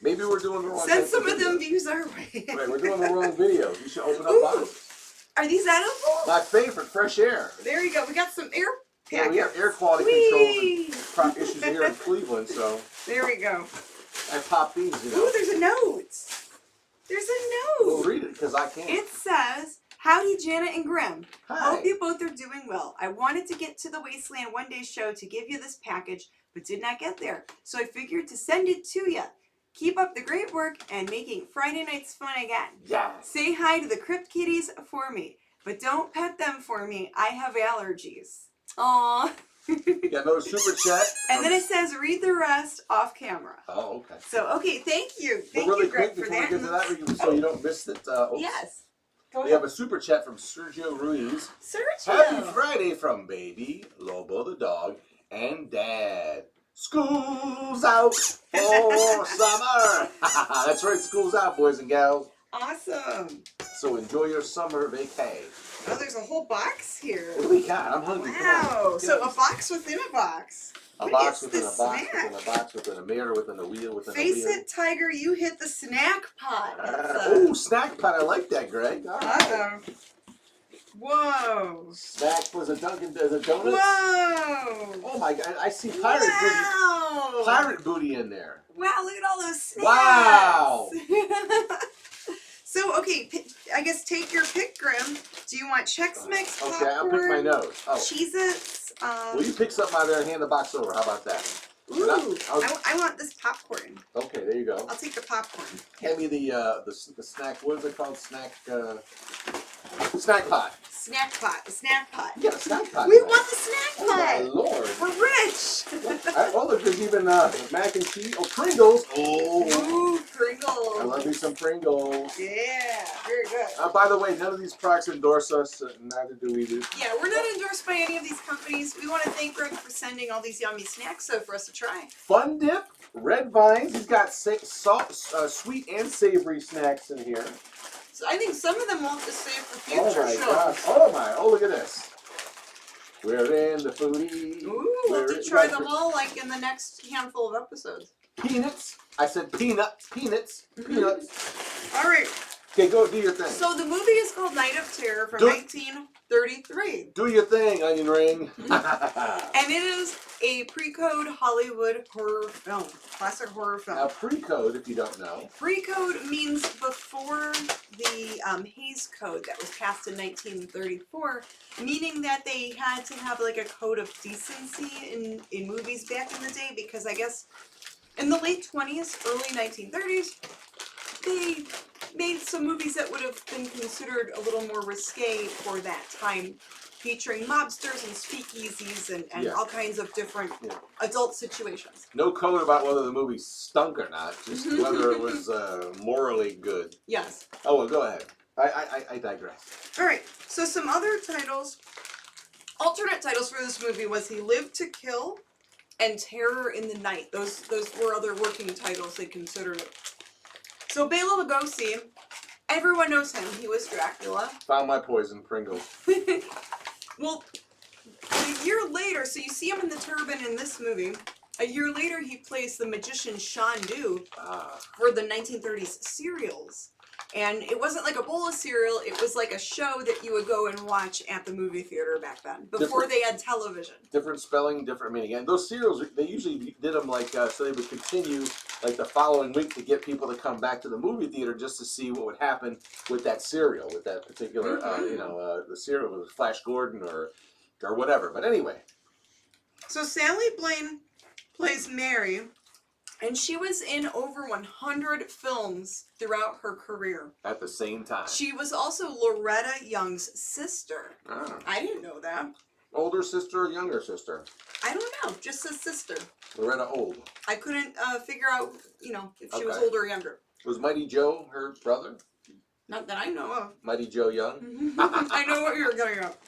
Maybe we're doing the wrong. Send some of them views our way. Right, we're doing the wrong videos. You should open up boxes. Are these edible? My favorite, fresh air. There you go. We got some air packets. Yeah, we have air quality controls and issues here in Cleveland, so. There we go. I pop these, Ooh, there's a note. There's a note. We'll read it, because I can't. It says, howdy, Janet and Grimm. Hi. Hope you both are doing well. I wanted to get to the Wasteland One Day show to give you this package, but did not get there. So I figured to send it to you. Keep up the great work and making Friday nights fun again. Yes. Say hi to the Crypt Kitties for me, but don't pet them for me. I have allergies. Aww. Got another super chat. And then it says, read the rest off camera. Oh, okay. So, okay, thank you. Thank really you, Greg, quick for before that. we get to that, so you don't miss it. Yes. Go We ahead. have a super chat from Sergio Ruiz. Sergio. Happy Friday from Baby, Lobo the dog, and Dad. School's out for summer. That's right, school's out, boys and gals. Awesome. So enjoy your summer vacay. Oh, there's a whole box here. What do we got? I'm hungry. Wow. So a box within a box. A What box is within a this box snack? within a box within a mirror within a wheel within Face a wheel. it, Tiger, you hit the snack pot. Oh, snack pot. I like that, Greg. All right. Uh-oh. Whoa. Snack was a Dunkin' Donuts. Whoa. Oh my God! I see pirate booty. Pirate booty in there. Wow, look at all those snacks. Wow. So, okay, I guess take your pick, Grimm. Do you want Chex Mix, popcorn, Okay, I'll pick my nose. Oh. Cheez-Its? Well, you pick something out of there and hand the box over. How about that? Ooh, I want this popcorn. Okay, there you go. I'll take the popcorn. Hand me the snack. What is it called? Snack pot. Snack pot. The snack pot. Yeah, snack pot. We want the snack pot. Oh my Lord. We're rich. Oh, look, there's even mac and cheese. Oh, Pringles. Oh. Ooh, Pringles. I love me some Pringles. Yeah, very good. By the way, none of these products endorse us. Neither do we do. Yeah, we're not endorsed by any of these companies. We want to thank Greg for sending all these yummy snacks for us to try. Fun Dip, Red Vines. He's got sweet and savory snacks in here. So I think some of them we'll have to save for future Oh my shows. gosh. Oh my. Oh, look at this. We're in the foodie. Ooh, we'll have to try them all like in the next handful of episodes. Peanuts. I said peanuts. Peanuts. Peanuts. All right. Okay, go do your thing. So the movie is called Night of Terror from 1933. Do your thing, Onion Ring. And it is a pre-code Hollywood horror film. Classic horror film. Now, pre-code, if you don't know. Pre-code means before the Hays Code that was passed in 1934, meaning that they had to have like a code of decency in movies back in the day, because I guess in the late 20s, early 1930s, they made some movies that would have been considered a little more risque for that time, featuring mobsters and speakeasies and all kinds of different adult situations. No code about whether the movie stunk or not, just whether it was morally good. Yes. Oh, well, go ahead. I digress. All right, so some other titles, alternate titles for this movie was He Lived to Kill and Terror in the Night. Those were other working titles they considered it. So Bela Lugosi, everyone knows him. He was Dracula. Found my poison, Pringles. Well, a year later, so you see him in the turban in this movie. A year later, he plays the magician Shandu for the 1930s serials. And it wasn't like a bowl of cereal, it was like a show that you would go and watch at the movie theater back then, before they had television. Different spelling, different meaning. And those serials, they usually did them like, so they would continue like the following week to get people to come back to the movie theater just to see what would happen with that serial, with that particular, the serial with Flash Gordon or whatever. But anyway. So Sally Blaine plays Mary. And she was in over 100 films throughout her career. At the same time. She was also Loretta Young's sister. Oh. I didn't know that. Older sister or younger sister? I don't know. Just says sister. Loretta old. I couldn't figure out, if she was older or younger. Was Mighty Joe her brother? Not that I know of. Mighty Joe Young? I know what you're getting at.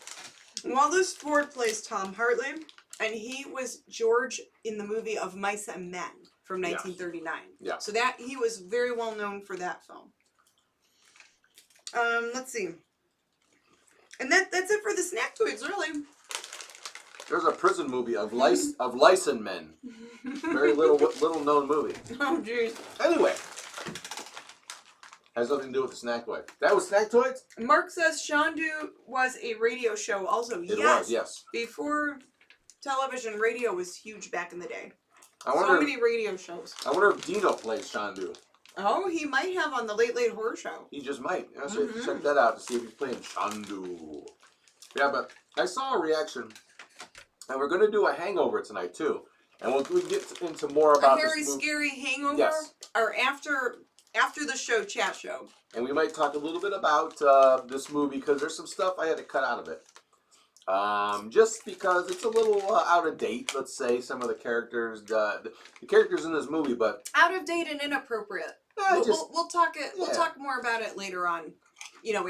Wallace Ford plays Tom Hartley, and he was George in the movie Of Mice and Men. From 1939. Yeah. So that he was very well known for that film. Let's see. And that's it for the snack toys, really. There's a prison movie of lice men. Very little known movie. Oh jeez. Anyway. Has nothing to do with the snack toy. That was snack toys? Mark says Shandu was a radio show also. It was, yes. Before television, radio was huge back in the day. So many radio shows. I wonder if Dino plays Shandu. Oh, he might have on the Late Late Horror Show. He just might. So check that out to see if he's playing Shandu. Yeah, but I saw a reaction, and we're going to do a hangover tonight too, and we'll get into more about a very scary hangover. Yes. Or after the show, chat show. And we might talk a little bit about this movie because there's some stuff I had to cut out of it. Just because it's a little out of date, let's say, some of the characters, the characters in this movie, but out of date and inappropriate. We'll talk it. We'll talk more about it later on,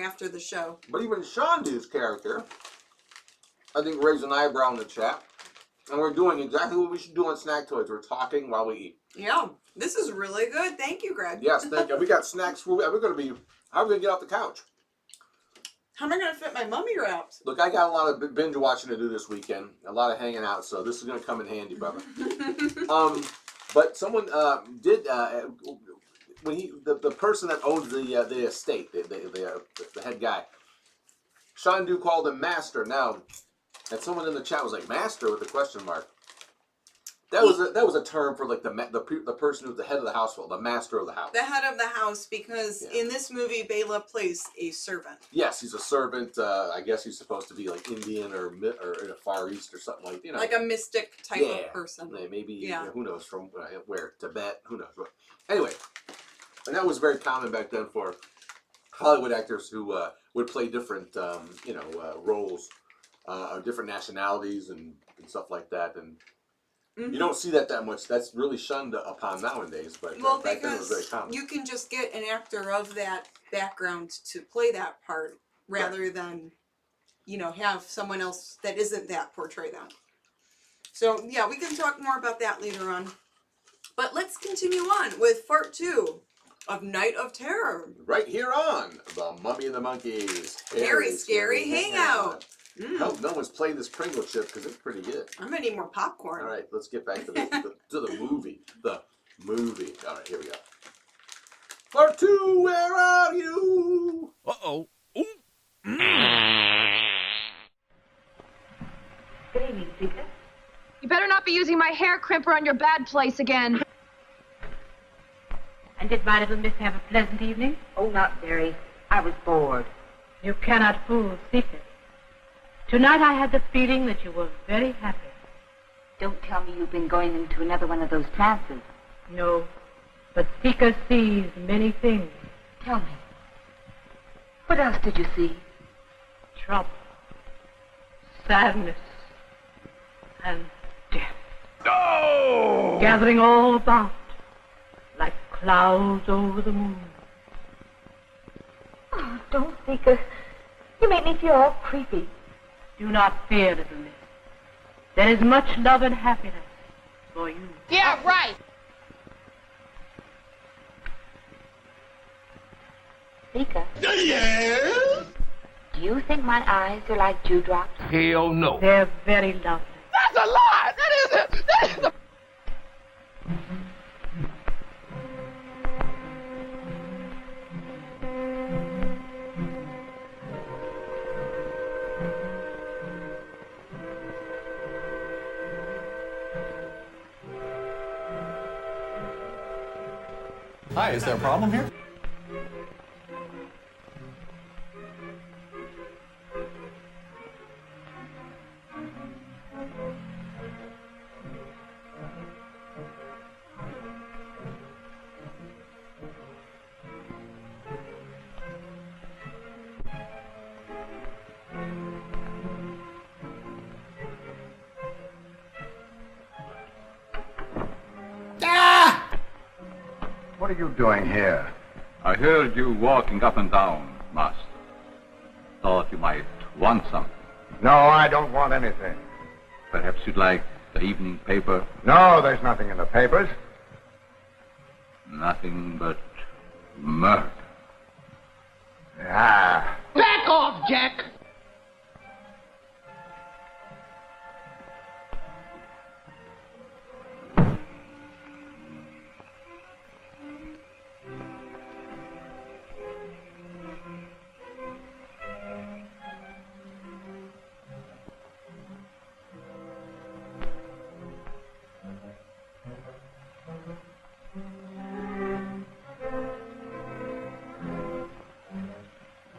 after the show. But even Shandu's character, I think, raised an eyebrow in the chat, and we're doing exactly what we should do on Snack Toys. We're talking while we eat. Yeah, this is really good. Thank you, Greg. Yes, thank you. We got snacks. How are we going to get off the couch? How am I going to fit my mummy wraps? Look, I got a lot of binge watching to do this weekend. A lot of hanging out, so this is going to come in handy, brother. But someone did when the person that owns the estate, the head guy, Shandu called him Master. Now, and someone in the chat was like Master with a question mark. That was a term for like the person who's the head of the household, the master of the house. The head of the house, because in this movie, Bela plays a servant. Yes, he's a servant. I guess he's supposed to be like Indian or in the Far East or something like like a mystic type of person. Maybe who knows from where, Tibet, who knows what. Anyway, and that was very common back then for Hollywood actors who would play different roles, different nationalities and stuff like that. And you don't see that much. That's really shunned upon nowadays, but back then it was very common. You can just get an actor of that background to play that part rather than, have someone else that isn't that portray them. So, yeah, we can talk more about that later on. But let's continue on with part 2 of Night of Terror. Right here on the Mummy and the Monkey's Very Scary Hangout. Hope no one's played this Pringle chip because it's pretty good. I'm gonna need more popcorn. All right, let's get back to the movie. The movie. All right, here we go. Part 2, where are you? Uh-oh. Good evening, Sika. You better not be using my hair crimper on your bad place again. And did my little miss have a pleasant evening? Oh, not very. I was bored. You cannot fool Sika. Tonight I had the feeling that you were very happy. Don't tell me you've been going into another one of those trances. No, but Sika sees many things. Tell me. What else did you see? Trouble, sadness, and death. No! Gathering all about, like clouds over the moon. Oh, don't, Sika. You make me feel all creepy. Do not fear, little miss. There is much love and happiness for you. Yeah, right. Sika. Yes? Do you think my eyes are like dewdrops? Hell no. They're very lovely. That's a lie! That is a... Hi, is there a problem here? What are you doing here? I heard you walking up and down, Master. Thought you might want something. No, I don't want anything. Perhaps you'd like the evening paper? No, there's nothing in the papers. Nothing but murder. Ah. Back off, Jack!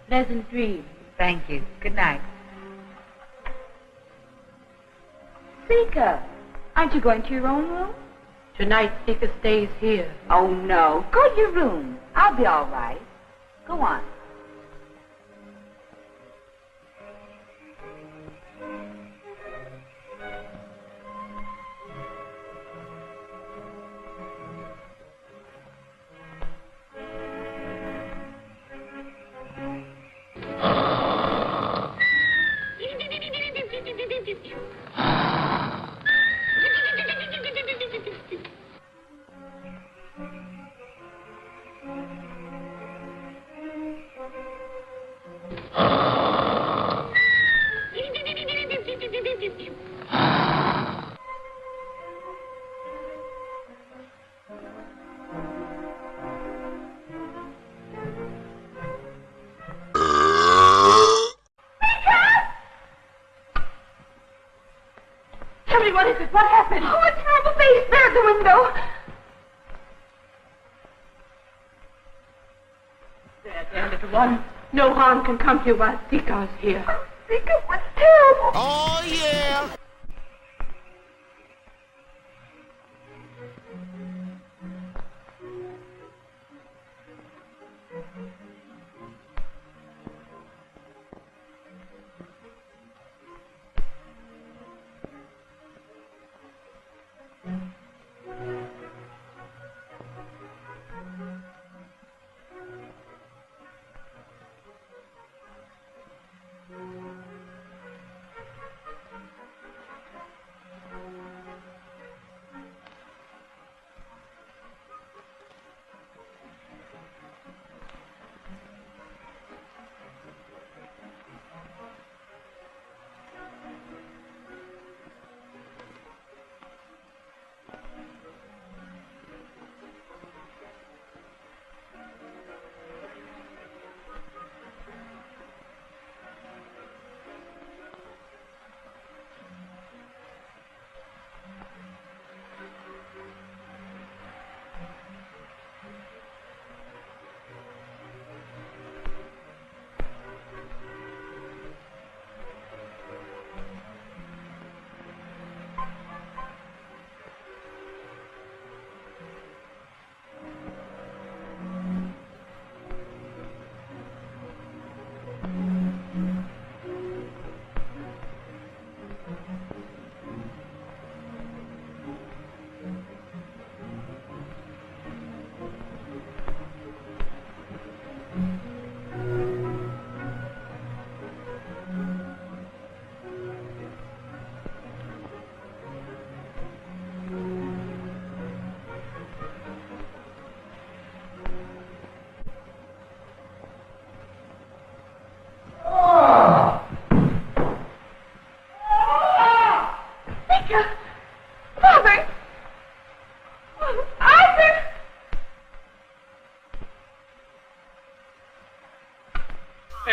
Pleasant dreams. Thank you. Good night. Sika, aren't you going to your own room? Tonight, Sika stays here. Oh, no. Go to your room. I'll be all right. Go on. Tell me, what is it? What happened? Oh, a terrible face there at the window. There, little one. No harm can come to you while Sika's here. Oh, Sika, what's terrible? Oh, yeah!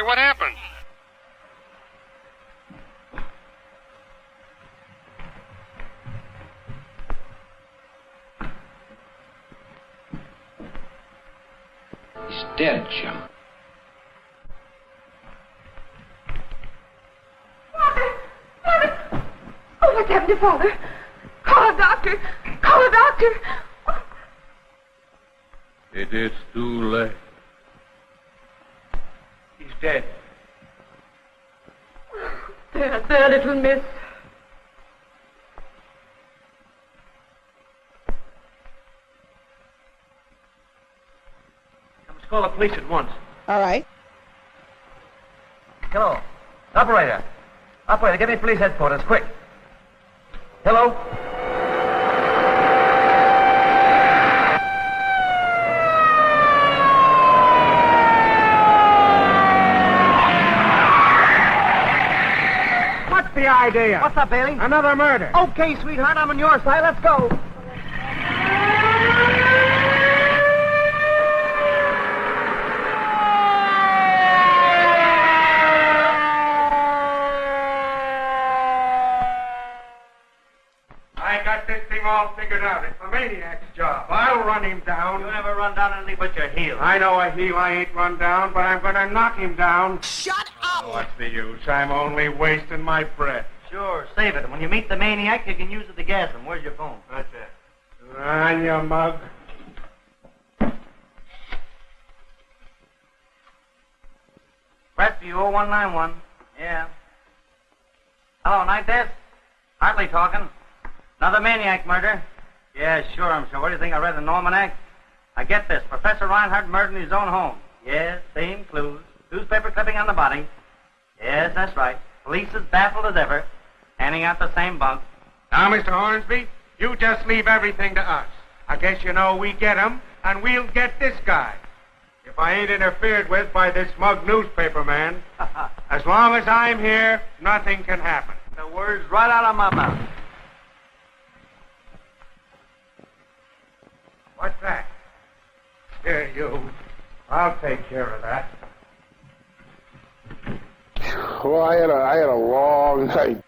me what happened. He's dead, chum. Oh, what's happened to Father? Call a doctor! Call a doctor! It is too late. He's dead. There, little miss. Let's call the police at once. All right. Hello. Operator. Operator, get me police headquarters, quick. Hello? What's the idea? What's up, Bailey? Another murder. Okay, sweetheart, I'm on your side. Let's go. I got this thing all figured out. It's the maniac's job. I'll run him down. You never run down anything but your heel. I know a heel I ain't run down, but I'm gonna knock him down. Shut up! What's the use? I'm only wasting my breath. Sure, save it. And when you meet the maniac, you can use it to gas him. Where's your phone? That's it. On you mug. Press Bureau 0191. Yeah. Hello, night desk. Hartley talking. Another maniac murder. Yeah, sure, I'm sure. What do you think I read in the almanac? I get this. Professor Reinhardt murdered in his own home. Yes, same clues. Newspaper clipping on the body. Yes, that's right. Police as baffled as ever. Handing out the same bunk. Now, Mr. Hornsby, you just leave everything to us. I guess you know we get him, and we'll get this guy. If I ain't interfered with by this smug newspaper man, as long as I'm here, nothing can happen. The words right out of my mouth. What's that? Here, you. I'll take care of that. Well, I had a long night.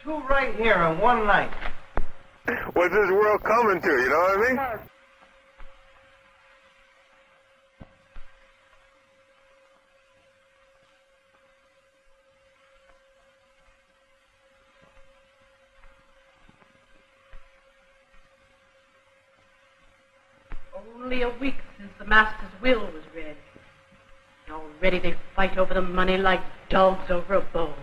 Two right here in one night. What's this world coming to, you know what I mean? Only a week since the master's will was read. And already they fight over the money like dogs over a bone.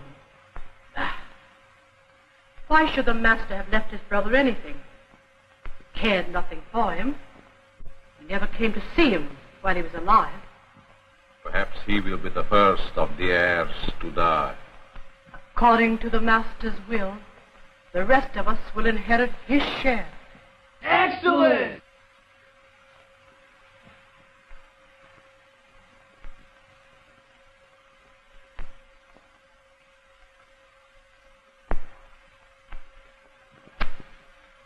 Why should the master have left his brother anything? He cared nothing for him. He never came to see him while he was alive. Perhaps he will be the first of the heirs to die. According to the master's will, the rest of us will inherit his share. Excellent!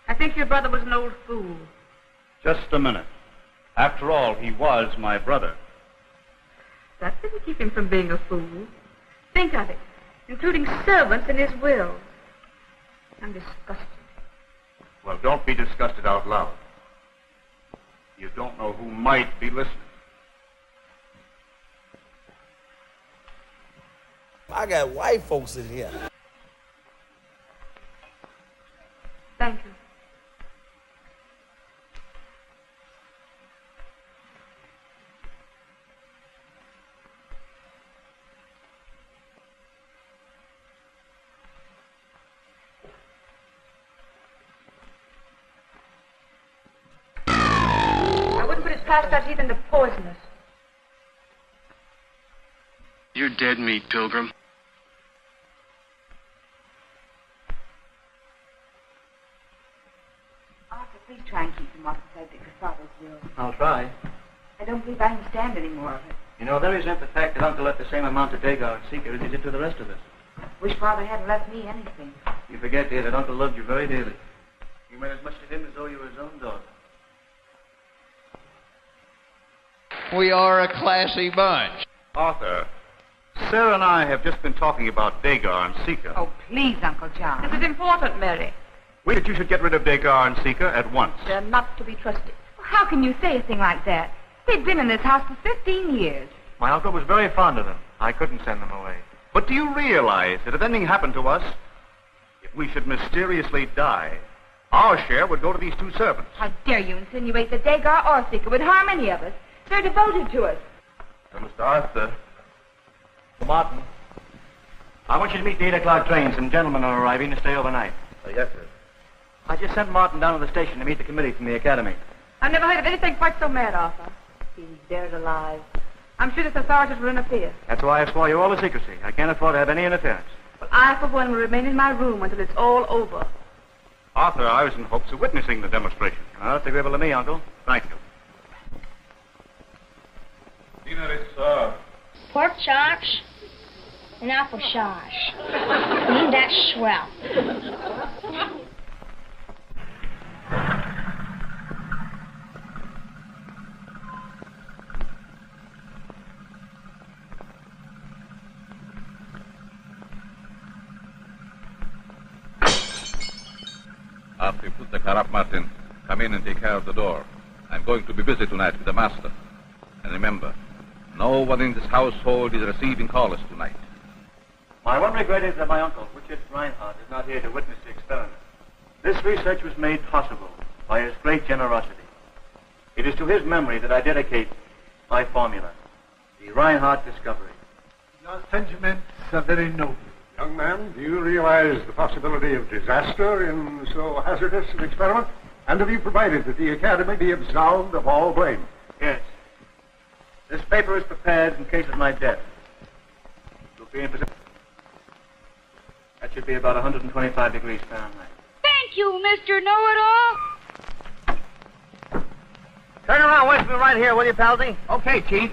I think your brother was an old fool. Just a minute. After all, he was my brother. That didn't keep him from being a fool. Think of it, including servants in his will. I'm disgusted. Well, don't be disgusted out loud. You don't know who might be listening. I got white folks in here. Thank you. I wouldn't put it past that heathen to poison us. You're dead meat, Pilgrim. Arthur, please try and keep them off the subject of Father's will. I'll try. I don't believe I can stand any more of it. You know, there isn't the fact that Uncle left the same amount to Dagar and Seeker as he did to the rest of us. Wish Father hadn't left me anything. You forget, dear, that Uncle loved you very dearly. You meant as much to him as though you were his own daughter. We are a classy bunch. Arthur, Sarah and I have just been talking about Dagar and Seeker. Oh, please, Uncle John. This is important, Mary. We think you should get rid of Dagar and Seeker at once. They're not to be trusted. How can you say a thing like that? They've been in this house for 15 years. My uncle was very fond of them. I couldn't send them away. But do you realize that if anything happened to us, if we should mysteriously die, our share would go to these two servants? How dare you insinuate that Dagar or Seeker would harm any of us? They're devoted to us. Mr. Arthur. Martin, I want you to meet the 8 o'clock train. Some gentlemen are arriving to stay overnight. Yes, sir. I just sent Martin down to the station to meet the committee from the academy. I've never heard of anything quite so mad, Arthur. He's buried alive. I'm sure the authorities will interfere. That's why I swore you all to secrecy. I can't afford to have any interference. But I, for one, will remain in my room until it's all over. Arthur, I was in hopes of witnessing the demonstration. Now, that's agreeable to me, Uncle. Thank you. Pork chops and apple sauce. That's swell. After you put the car up, Martin, come in and take care of the door. I'm going to be busy tonight with the master. And remember, no one in this household is receiving callers tonight. My one regret is that my uncle, Richard Reinhardt, is not here to witness the experiment. This research was made possible by his great generosity. It is to his memory that I dedicate my formula, the Reinhardt discovery. Your sentiments are very noble. Young man, do you realize the possibility of disaster in so hazardous an experiment? And have you provided that the Academy be absolved of all blame? Yes. This paper is prepared in case of my death. You'll be in position. That should be about 125 degrees Fahrenheit. Thank you, Mr. Know-It-All. Turn around, wait for me right here, will you, Palsy? Okay, Chief.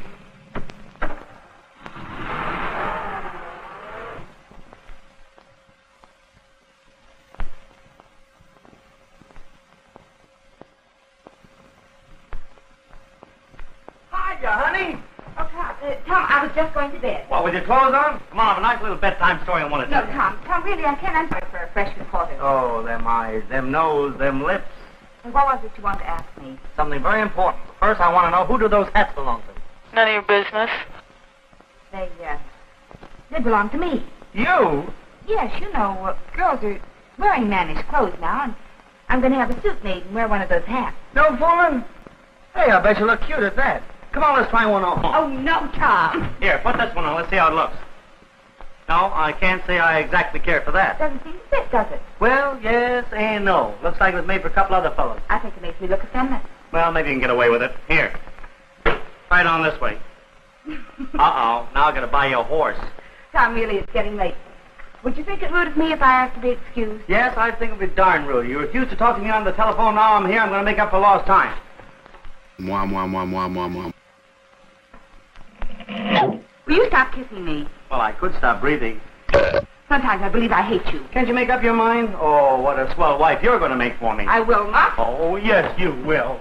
Hiya, honey. Oh, Tom, I was just going to bed. What, with your clothes on? Come on, have a nice little bedtime story I want to tell you. Tom, really, I can't. I'm sorry for a freshman quarter. Oh, them eyes, them nose, them lips. And what was it you wanted to ask me? Something very important. First, I want to know, who do those hats belong to? None of your business. They belong to me. You? Yes, you know, girls are wearing mannish clothes now, and I'm going to have a suit made and wear one of those hats. No fooling? Hey, I bet you look cute at that. Come on, let's try one on. Oh, no, Tom. Here, put this one on. Let's see how it looks. No, I can't say I exactly care for that. Doesn't seem to fit, does it? Well, yes and no. Looks like it was made for a couple other fellows. I think it makes me look effeminate. Well, maybe you can get away with it. Here. Try it on this way. Uh-oh. Now I've got to buy you a horse. Tom, really, it's getting late. Would you think it rude of me if I asked to be excused? Yes, I think it would be darn rude. You refuse to talk to me on the telephone. Now I'm here. I'm going to make up for lost time. Mwah, mwah, mwah, mwah, mwah, mwah. Will you stop kissing me? Well, I could stop breathing. Sometimes I believe I hate you. Can't you make up your mind? Oh, what a swell wife you're going to make for me. I will not. Oh, yes, you will.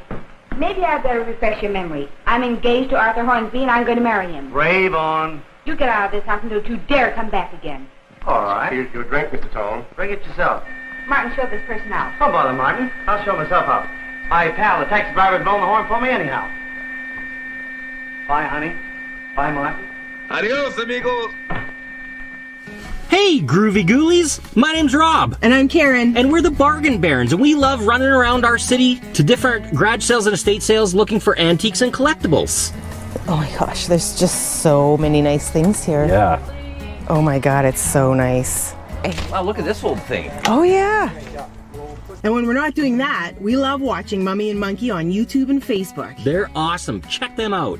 Maybe I'd better refresh your memory. I'm engaged to Arthur Hornsby, and I'm going to marry him. Rave on. You get out of this house and don't you dare come back again. All right. Here's your drink, Mr. Tone. Bring it yourself. Martin, show this person out. Don't bother, Martin. I'll show myself out. My pal, the taxi driver's blowing the horn for me anyhow. Bye, honey. Bye, Martin. Adios, amigos. Hey, Groovy Ghoulies! My name's Rob. And I'm Karen. And we're the Bargain Barons, and we love running around our city to different garage sales and estate sales looking for antiques and collectibles. Oh my gosh, there's just so many nice things here. Yeah. Oh my god, it's so nice. Hey, wow, look at this old thing. Oh yeah. And when we're not doing that, we love watching Mummy and Monkey on YouTube and Facebook. They're awesome. Check them out.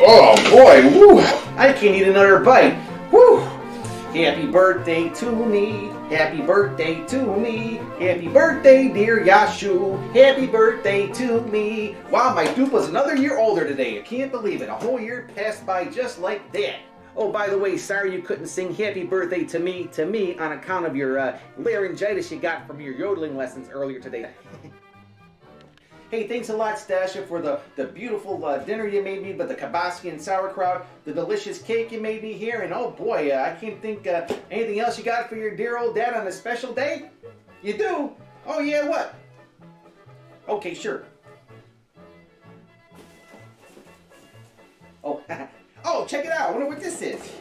Oh boy, woo! I can't eat another bite. Woo! Happy birthday to me, happy birthday to me, happy birthday dear Yashu, happy birthday to me. Wow, my dupe was another year older today. I can't believe it. A whole year passed by just like that. Oh, by the way, sorry you couldn't sing happy birthday to me on account of your laryngitis you got from your yodeling lessons earlier today. Hey, thanks a lot, Stasha, for the beautiful dinner you made me, but the kibasi and sauerkraut, the delicious cake you made me here, and oh boy, I can't think anything else you got for your dear old dad on a special day? You do? Oh yeah, what? Okay, sure. Oh, oh, check it out. I wonder what this is.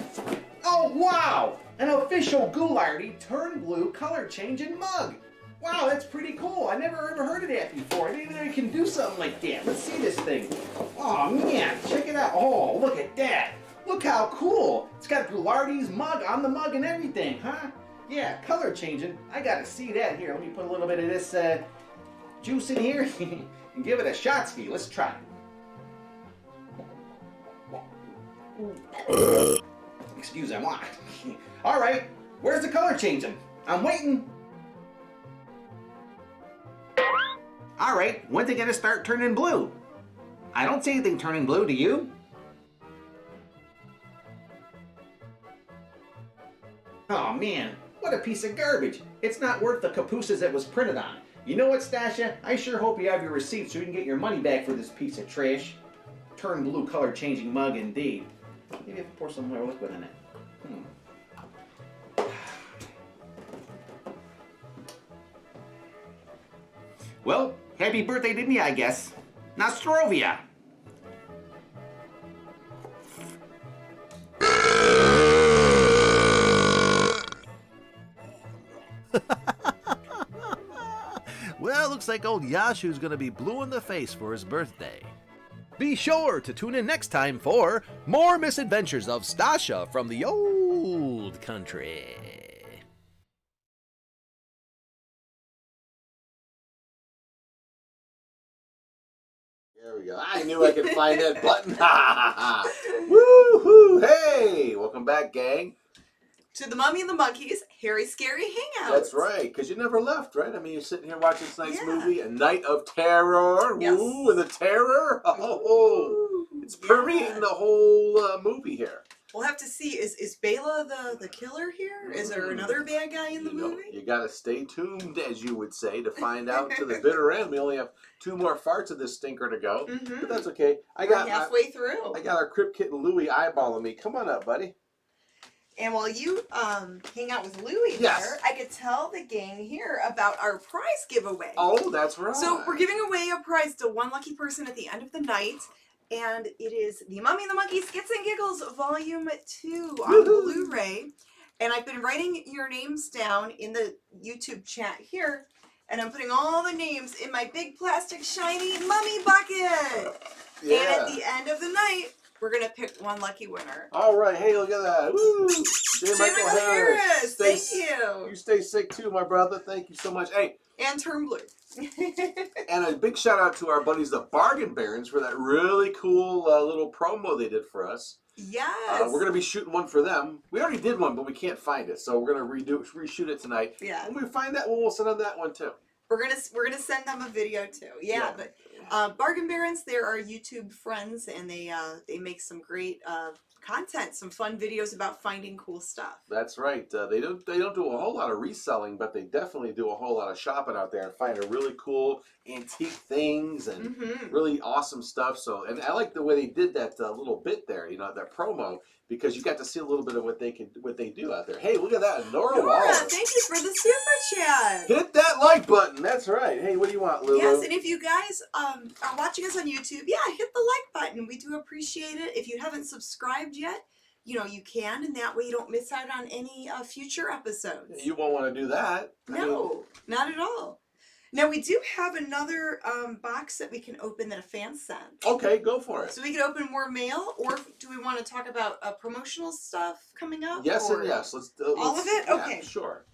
Oh, wow! An official Ghoulardi turn blue color changing mug. Wow, that's pretty cool. I never ever heard of that before. I didn't even know you can do something like that. Let's see this thing. Oh man, check it out. Oh, look at that. Look how cool. It's got Ghoulardi's mug on the mug and everything, huh? Yeah, color changing. I gotta see that. Here, let me put a little bit of this juice in here and give it a shot ski. Let's try it. Excuse me. All right, where's the color changing? I'm waiting. All right, when's it gonna start turning blue? I don't see anything turning blue, do you? Oh man, what a piece of garbage. It's not worth the cabooses it was printed on. You know what, Stasha? I sure hope you have your receipt so you can get your money back for this piece of trash. Turn blue color changing mug indeed. Maybe I can pour some more liquid in it. Well, happy birthday to me, I guess. Nostrovia. Well, looks like old Yashu's gonna be blue in the face for his birthday. Be sure to tune in next time for more misadventures of Stasha from the old country. There we go. I knew I could find that button. Woo-hoo! Hey! Welcome back, gang. To the Mummy and the Monkeys, Harry Scary Hangout. That's right, because you never left, right? I mean, you're sitting here watching this nice movie, A Night of Terror. Yes. Ooh, and the terror. Oh, it's permeating the whole movie here. We'll have to see. Is Bela the killer here? Is there another bad guy in the movie? You got to stay tuned, as you would say, to find out to the bitter end. We only have 2 more farts of this stinker to go, but that's okay. We're halfway through. I got our Crypt Kitten Louie eyeballing me. Come on up, buddy. And while you hang out with Louie there, I could tell the gang here about our prize giveaway. Oh, that's right. So we're giving away a prize to one lucky person at the end of the night. And it is the Mummy and the Monkey Skits and Giggles Volume 2 on Blu-ray. And I've been writing your names down in the YouTube chat here. And I'm putting all the names in my big plastic shiny mummy bucket. Yeah. And at the end of the night, we're going to pick one lucky winner. All right. Hey, look at that. Woo! J. Michael Harris. Thank you. You stay sick too, my brother. Thank you so much. Hey. And turn blue. And a big shout out to our buddies, the Bargain Barons, for that really cool little promo they did for us. Yes. We're going to be shooting one for them. We already did one, but we can't find it. So we're going to reshoot it tonight. Yeah. When we find that one, we'll send them that one too. We're gonna send them a video too. Yeah. But Bargain Barons, they're our YouTube friends, and they make some great content, some fun videos about finding cool stuff. That's right. They don't do a whole lot of reselling, but they definitely do a whole lot of shopping out there and finding really cool antique things and really awesome stuff. So, and I like the way they did that little bit there, you know, that promo, because you got to see a little bit of what they do out there. Hey, look at that, Nora Wallace. Thank you for the super chat. Hit that like button. That's right. Hey, what do you want, Lulu? Yes, and if you guys are watching us on YouTube, hit the like button. We do appreciate it. If you haven't subscribed yet, you know, you can, and that way you don't miss out on any future episodes. You won't want to do that. No, not at all. Now, we do have another box that we can open that a fan sent. Okay, go for it. So we can open more mail, or do we want to talk about promotional stuff coming up? Yes and yes. Let's all of it? Okay. Yeah, sure.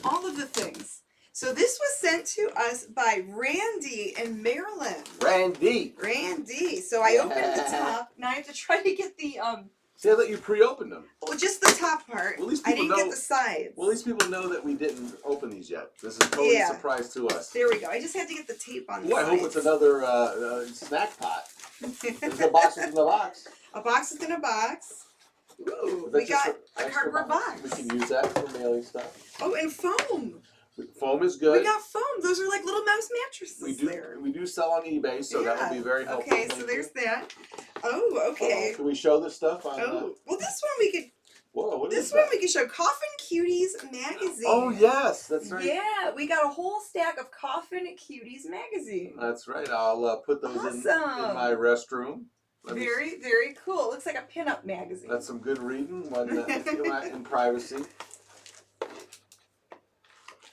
All of the things. So this was sent to us by Randy in Maryland. Randy. So I opened the top. Now I have to try to get the See, I let you pre-open them. Well, just the top part. Well, at least I people didn't know, get the sides. Well, at least people know that we didn't open these yet. This is totally a surprise to us. There we go. I just had to get the tape on the I hope it's another snack pot. There's a box within the box. A box within a box. Ooh, we got a cardboard box. We can use that for mailing stuff. Oh, and foam. Foam is good. We got foam. Those are like little mouse mattresses. We do sell on eBay, so that would be very helpful. Okay, so there's that. Oh, okay. Can we show this stuff on? Well, this one we could. Whoa, what this is one that? we can show Coffin Cuties magazine. Oh yes, that's right. Yeah, we got a whole stack of Coffin Cuties magazine. That's right. I'll put those in my restroom. Very, very cool. Looks like a pinup magazine. That's some good reading when in privacy.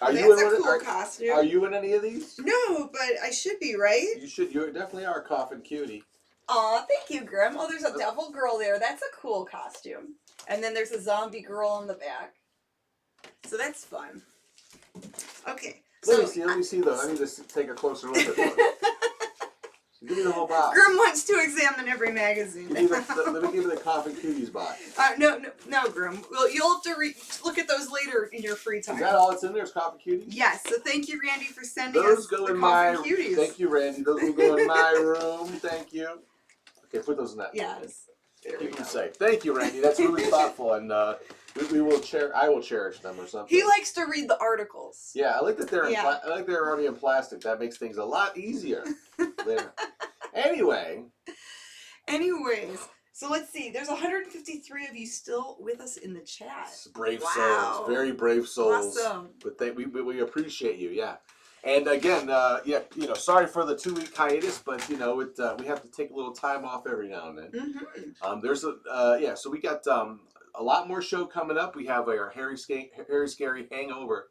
Well, that's a cool costume. Are you in any of these? No, but I should be, right? You should. You definitely are a Coffin Cutie. Aw, thank you, Grimm. Oh, there's a devil girl there. That's a cool costume. And then there's a zombie girl on the back. So that's fun. Okay. Let me see though. I need to take a closer look at those. Give me the whole box. Grimm wants to examine every magazine. Let me give you the Coffin Cuties box. No, Grimm. Well, you'll have to look at those later in your free time. Is that all that's in there? Is Coffin Cuties? Yes. So thank you, Randy, for sending those us go the in my. Coffin Cuties. Thank you, Randy. Those will go in my room. Thank you. Okay, put those in that. Yes. Keep them safe. Thank you, Randy. That's really thoughtful, and we will I will cherish them or something. He likes to read the articles. Yeah, I like that they're I like they're already in plastic. That makes things a lot easier. Anyways, so let's see. There's 153 of you still with us in the chat. Brave souls, very brave souls. Awesome. But we appreciate you, yeah. And again, sorry for the 2-week hiatus, but we have to take a little time off every now and then. Mm-hmm. So we got a lot more show coming up. We have our Harry Scary Hangover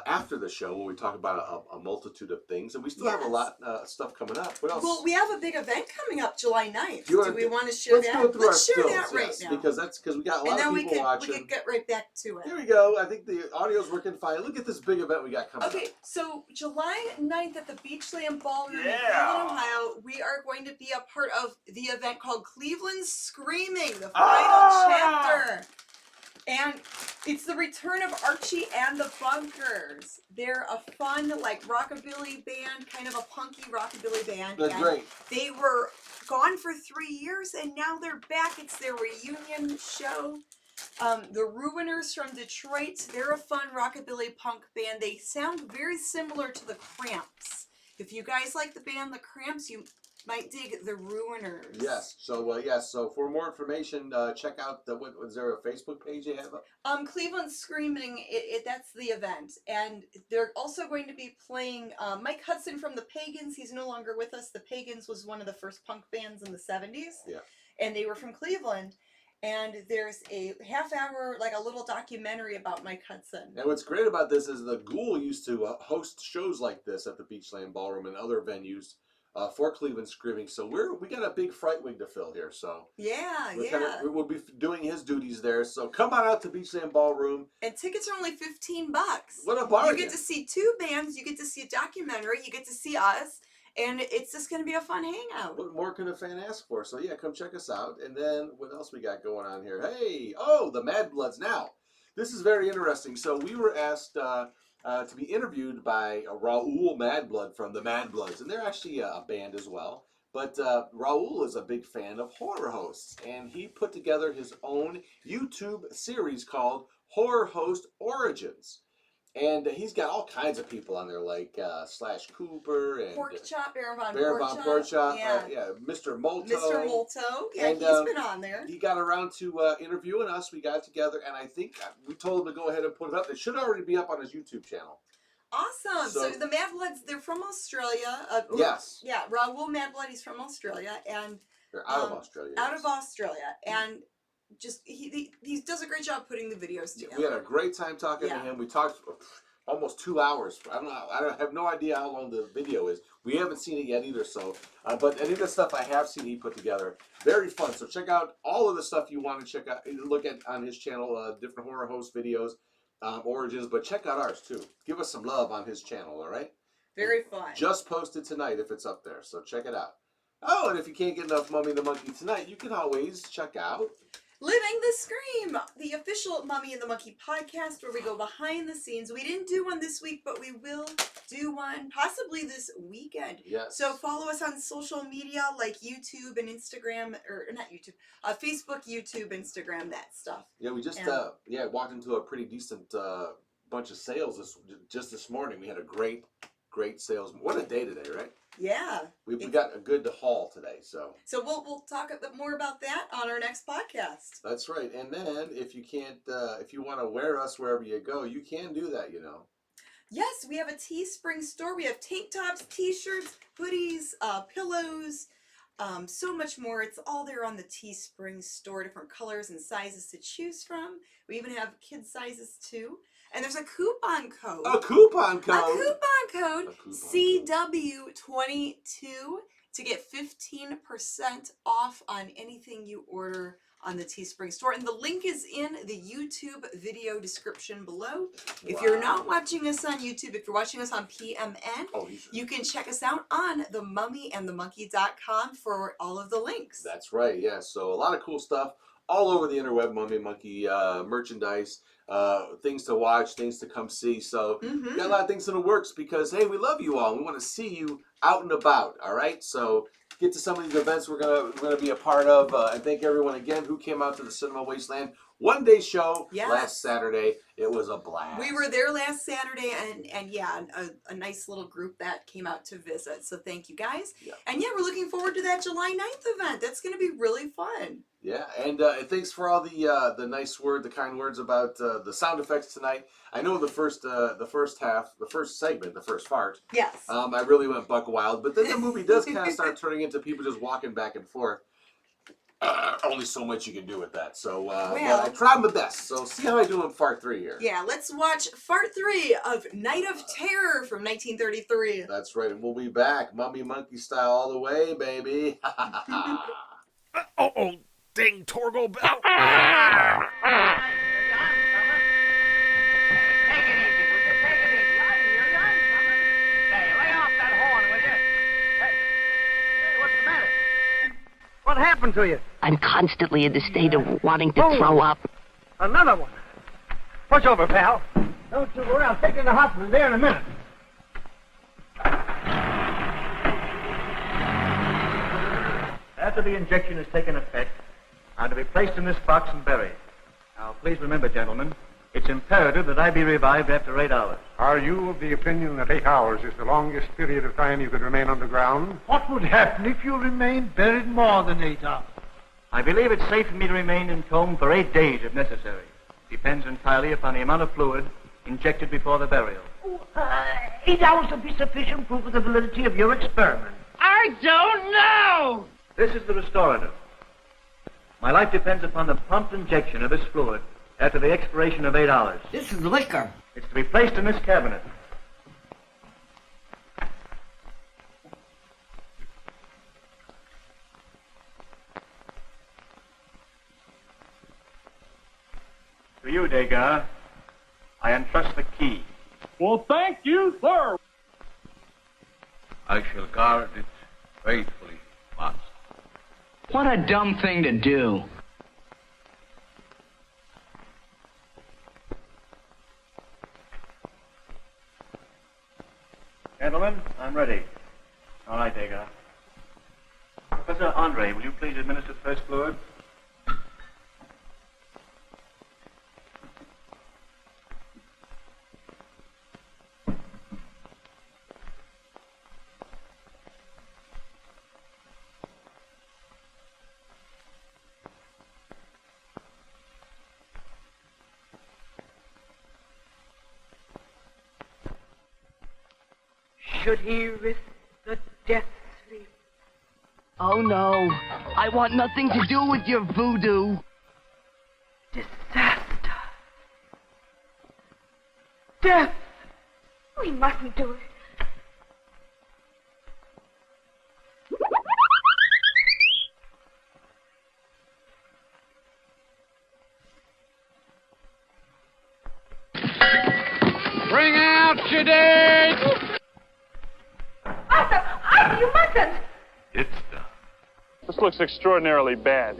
after the show, where we talk about a multitude of things, and we still have a lot of stuff coming up. What else? Well, we have a big event coming up July 9th. Do we want to share that? Let's share that right now. Because we got a lot of people watching. We can get right back to it. Here we go. I think the audio's working fine. Look at this big event we got coming up. Okay, so July 9th at the Beachland Ballroom in Cleveland, Ohio, we are going to be a part of the event called Cleveland Screaming, the final chapter. And it's the return of Archie and the Bunkers. They're a fun, rockabilly band, kind of a punky rockabilly band. They're great. They were gone for 3 years, and now they're back. It's their reunion show. The Ruiners from Detroit, they're a fun rockabilly punk band. They sound very similar to the Cramps. If you guys like the band The Cramps, you might dig the Ruiners. Yes. So So for more information, check out was there a Facebook page you have? Cleveland Screaming. That's the event, and they're also going to be playing Mike Hudson from the Pagans. He's no longer with us. The Pagans was one of the first punk bands in the 70s. Yeah. And they were from Cleveland. And there's a half-hour, a little documentary about Mike Hudson. And what's great about this is the Ghoul used to host shows like this at the Beachland Ballroom and other venues for Cleveland Screaming. So we got a big fright wig to fill here. So we'll be doing his duties there. So come on out to Beachland Ballroom. And tickets are only $15. What a bargain! You get to see 2 bands. You get to see a documentary. You get to see us. And it's just going to be a fun hangout. What more can a fan ask for? So yeah, come check us out. And then what else we got going on here? Hey, the Mad Bloods. Now, this is very interesting. So we were asked to be interviewed by Raul Madblood from the Mad Bloods. And they're actually a band as well. But Raul is a big fan of horror hosts. And he put together his own YouTube series called Horror Host Origins. And he's got all kinds of people on there, like Slash Cooper and Pork Chop, Baron Von Pork Chop, yeah, Mr. Molto. Mr. Molto, yeah, and, he's been on there. He got around to interviewing us. We got together, and I think we told him to go ahead and put it up. It should already be up on his YouTube channel. Awesome. So the Mad Bloods, they're from Australia. Yes. Yeah, Raul Madblood, he's from Australia, and they're out of Australia. Out of Australia, and just he does a great job putting the videos together. We had a great time talking to him. We talked almost 2 hours. I have no idea how long the video is. We haven't seen it yet either. So, but any of the stuff I have seen, he put together, very fun. So check out all of the stuff you want to check out. Look at on his channel, different horror host videos, origins. But check out ours too. Give us some love on his channel. All right. Very fun. Just posted tonight if it's up there. So check it out. Oh, and if you can't get enough Mummy and the Monkey tonight, you can always check out Living the Scream, the official Mummy and the Monkey podcast where we go behind the scenes. We didn't do one this week, but we will do one possibly this weekend. Yes. So follow us on social media like YouTube and Instagram, or not YouTube, Facebook, YouTube, Instagram, that stuff. Yeah, we just walked into a pretty decent bunch of sales this morning. We had a great sales. What a day today, right? Yeah. We got a good haul today, so we'll talk a bit more about that on our next podcast. That's right. And then if you want to wear us wherever you go, you can do that, you know. Yes, we have a Teespring store. We have tank tops, t-shirts, hoodies, pillows, so much more. It's all there on the Teespring store, different colors and sizes to choose from. We even have kid sizes too. And there's a coupon code. A coupon code? A coupon code, CW22, to get 15% off on anything you order on the Teespring store. And the link is in the YouTube video description below. If you're not watching us on YouTube, if you're watching us on PMN, you can check us out on the MummyAndTheMonkey.com for all of the links. That's right, yeah. So a lot of cool stuff all over the interweb, Mummy and Monkey merchandise, things to watch, things to come see. So we got a lot of things in the works because, hey, we love you all. We want to see you out and about, all right? So get to some of these events we're gonna be a part of. And thank everyone again who came out to the Cinema Wasteland one-day show last Saturday. It was a blast. We were there last Saturday, and a nice little group that came out to visit. So thank you guys. Yeah. And we're looking forward to that July 9th event. That's going to be really fun. Yeah, and thanks for all the nice the kind words about the sound effects tonight. I know the first segment, the first fart. Yes. I really went buck wild, but then the movie does kind of start turning into people just walking back and forth. Only so much you can do with that. So, but I tried my best. So, see how I do in Fart 3 here. Yeah, let's watch Fart 3 of Night of Terror from 1933. That's right, and we'll be back, Mummy Monkey style all the way, baby. Oh, dang Torgo Bell. What happened to you? I'm constantly in the state of wanting to throw up. Another one. Push over, pal. Don't you worry, I'll take you to the hospital there in a minute. After the injection has taken effect, I'm to be placed in this box and buried. Now, please remember, gentlemen, it's imperative that I be revived after 8 hours. Are you of the opinion that 8 hours is the longest period of time you could remain underground? What would happen if you remained buried more than 8 hours? I believe it's safe for me to remain entombed for 8 days if necessary. Depends entirely upon the amount of fluid injected before the burial. 8 hours would be sufficient proof of the validity of your experiment. I don't know! This is the restorative. My life depends upon the prompt injection of this fluid after the expiration of 8 hours. This is liquor. It's to be placed in this cabinet. To you, Degas, I entrust the key. Well, thank you, sir. I shall guard it faithfully, master. What a dumb thing to do. Gentlemen, I'm ready. All right, Degas. Professor Andre, will you please administer the first fluid? Should he risk the death sleep? Oh, no. I want nothing to do with your voodoo. Disaster. Death. We mustn't do it. Bring out your dead! Arthur, you mustn't! It's done. This looks extraordinarily bad.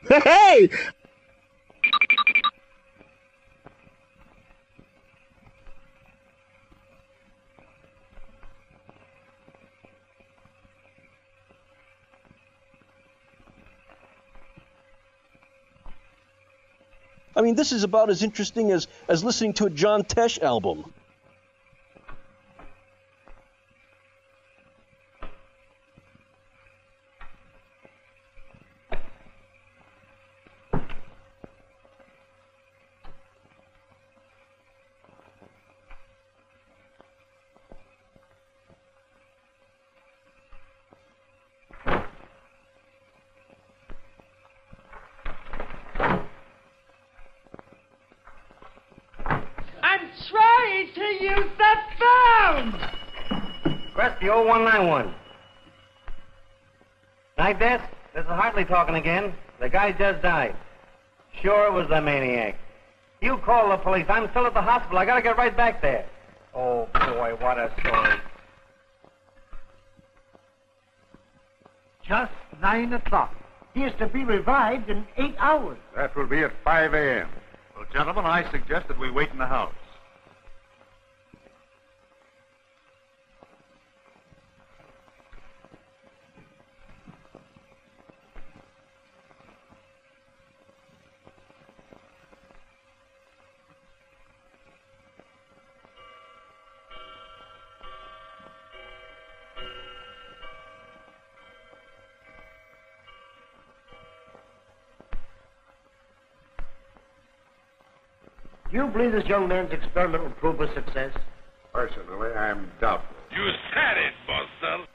Hey! I mean, this is about as interesting as listening to a John Tesh album. I'm trying to use the phone! Press the 0191. Night desk, this is Hartley talking again. The guy just died. Sure it was the maniac. You call the police. I'm still at the hospital. I gotta get right back there. Oh, boy, what a story. Just 9 o'clock. He is to be revived in 8 hours. That will be at 5 a.m. Well, gentlemen, I suggest that we wait in the house. Do you believe this young man's experiment will prove a success? Personally, I'm doubtful. You said it, Buster.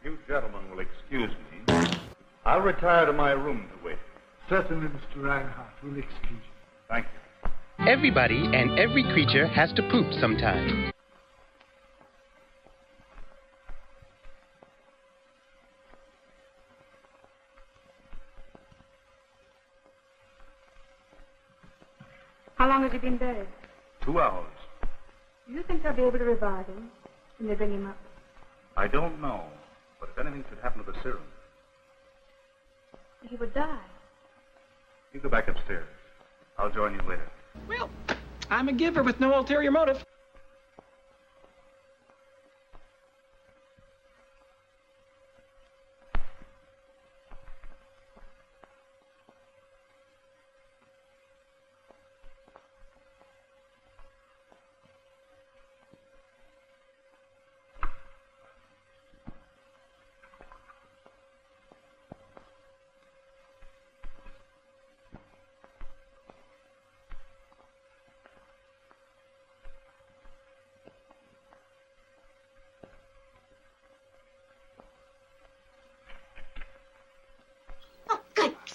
You gentlemen will excuse me. I'll retire to my room to wait. Certainly, Mr. Reinhardt. We'll excuse you. Thank you. Everybody and every creature has to poop sometime. How long has he been dead? 2 hours. Do you think they'll be able to revive him when they bring him up? I don't know, but if anything should happen to the serum, He would die. you go back upstairs. I'll join you later. Well, I'm a giver with no ulterior motive.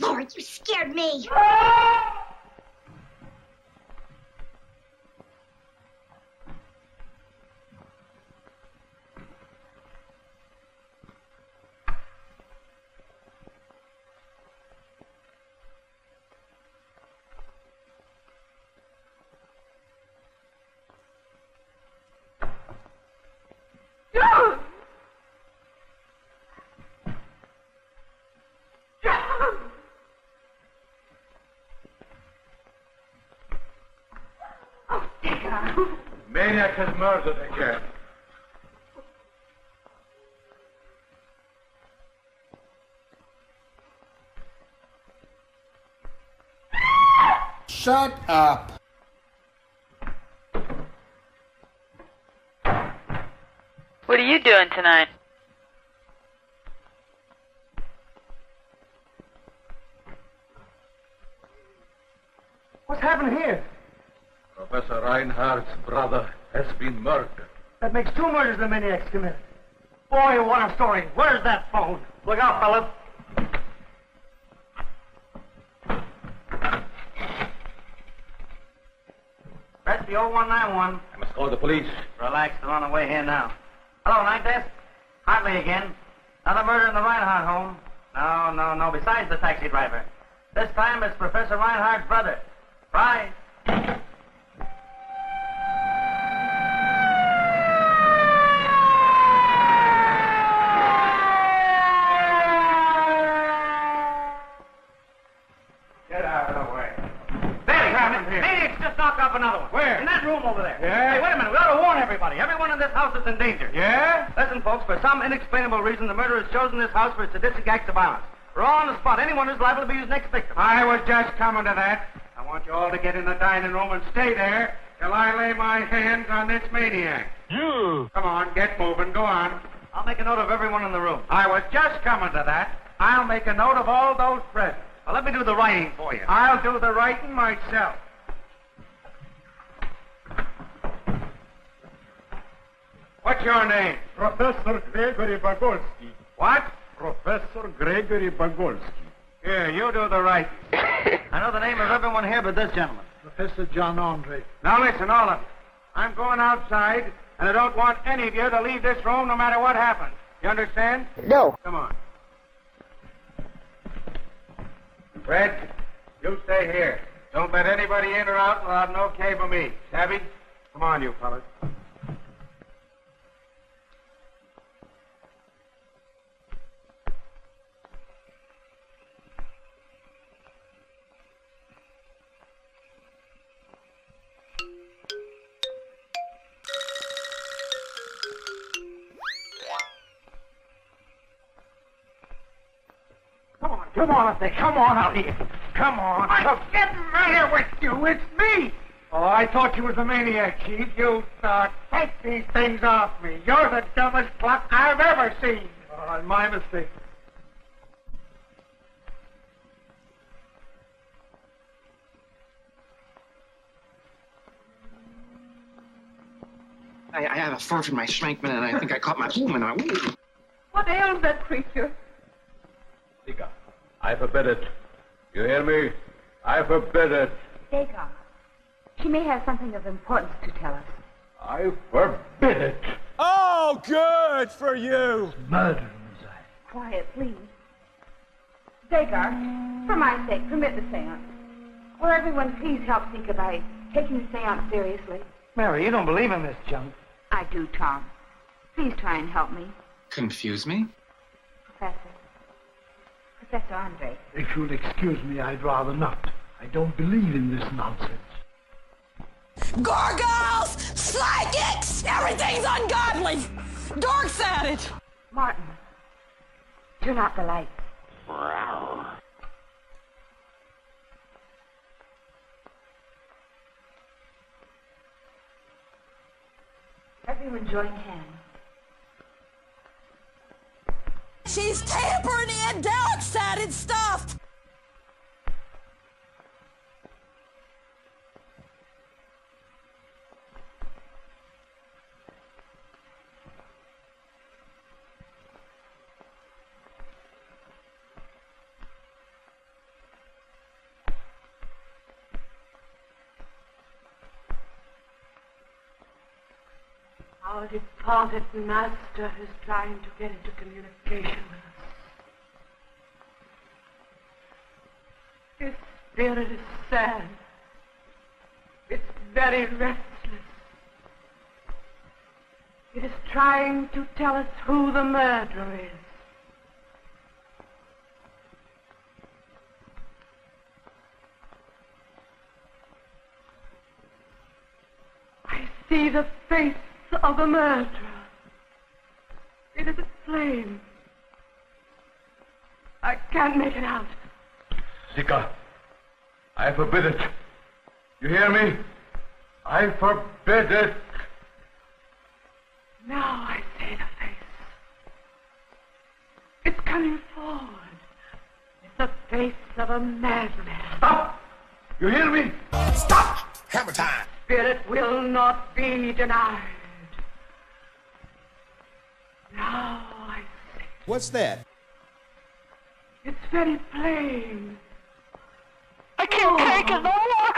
Lord, you scared me. has murdered again. Shut up. What are you doing tonight? What's happened here? Professor Reinhardt's brother has been murdered. That makes 2 murders the maniacs committed. Boy, what a story. Where's that phone? Look out, fellas. That's the 0191. I must call the police. Relax, they're on the way here now. Hello, night desk. Hartley again. Another murder in the Reinhardt home. No. Besides the taxi driver. This time it's Professor Reinhardt's brother. Right. Get out of the way. There, maniacs just knocked off another one. Where? In that room over there. Yeah? Hey, wait a minute. We ought to warn everybody. Everyone in this house is in danger. Yeah? Listen, folks, for some inexplainable reason, the murderer has chosen this house for sadistic acts of violence. We're all on the spot. Anyone who's liable to be his next victim. I was just coming to that. I want you all to get in the dining room and stay there till I lay my hands on this maniac. You! Come on, get moving. Go on. I'll make a note of everyone in the room. I was just coming to that. I'll make a note of all those present. Well, let me do the writing for you. I'll do the writing myself. What's your name? Professor Gregory Bagolsky. What? Professor Gregory Bagolsky. Here, you do the writing. I know the name of everyone here but this gentleman. Professor John Andre. Now listen, all of you. I'm going outside, and I don't want any of you to leave this room no matter what happens. You understand? No. Come on. Fred, you stay here. Don't let anybody in or out without an okay from me. Savvy? Come on, you fellas. Come on up there. Come on out here. Come on. I'm getting here with you. It's me. Oh, I thought you was a maniac, Chief. You thought. Take these things off me. You're the dumbest clock I've ever seen. Oh, my mistake. I had a fart in my schmankman, and I think I caught my plume, and I... What ails that creature? Tika, I forbid it. You hear me? I forbid it. Dagon. She may have something of importance to tell us. I forbid it. Oh, good for you. Murder, Quiet, please. Dagar, for my sake, permit the seance. Will everyone please help think about taking the seance seriously? Mary, you don't believe in this junk. I do, Tom. Please try and help me. Confuse me? Professor Andre. If you'll excuse me, I'd rather not. I don't believe in this nonsense. Gargoyles! Psychics! Everything's ungodly! Dork's at it! Martin, turn out the lights. Everyone join hands. She's tampering in dark-sided stuff! Our departed master is trying to get into communication with us. His spirit is sad. It's very restless. It is trying to tell us who the murderer is. I see the face of a murderer. It is a flame. I can't make it out. Sika, I forbid it. You hear me? I forbid it. Now I see the face. It's coming forward. It's the face of a madman. Stop! You hear me? Stop! Hammer time! Spirit will not be denied. Now I see. What's that? It's very plain. I can't take it no more.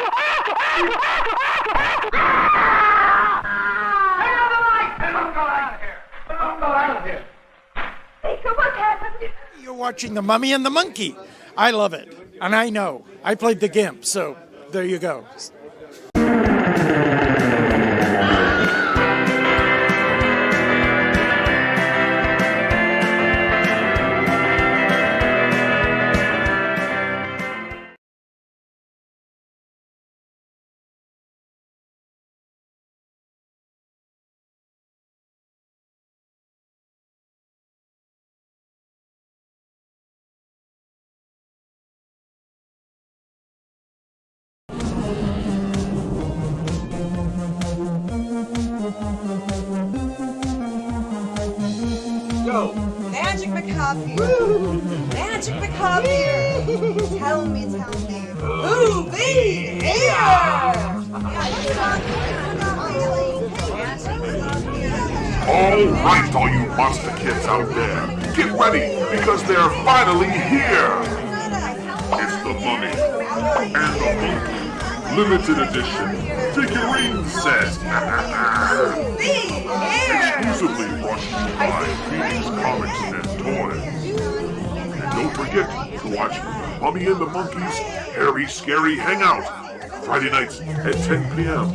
Baker, what happened? You're watching The Mummy and the Monkey. I love it. And I know. I played the Gimp, so there you go. Go! Magic Macabre! Woo! Magic Macabre! Tell me. Who be here? All right, all you monster kids out there, get ready, because they're finally here! It's the Mummy and the Monkey limited edition figurine set! Exclusively brought to you by These Comics and Toys. And don't forget to watch Mummy and the Monkey's Hairy Scary Hangout, Friday nights at 10 p.m.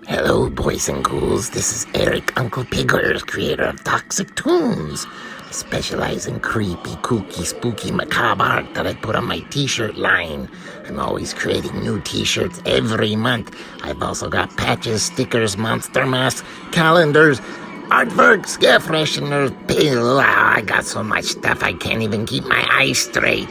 Hello, boys and ghouls. This is Eric Uncle Pigger, creator of Toxic Tunes. I specialize in creepy, kooky, spooky, macabre art that I put on my t-shirt line. I'm always creating new t-shirts every month. I've also got patches, stickers, monster masks, calendars, artworks, air fresheners, pills. I got so much stuff I can't even keep my eyes straight.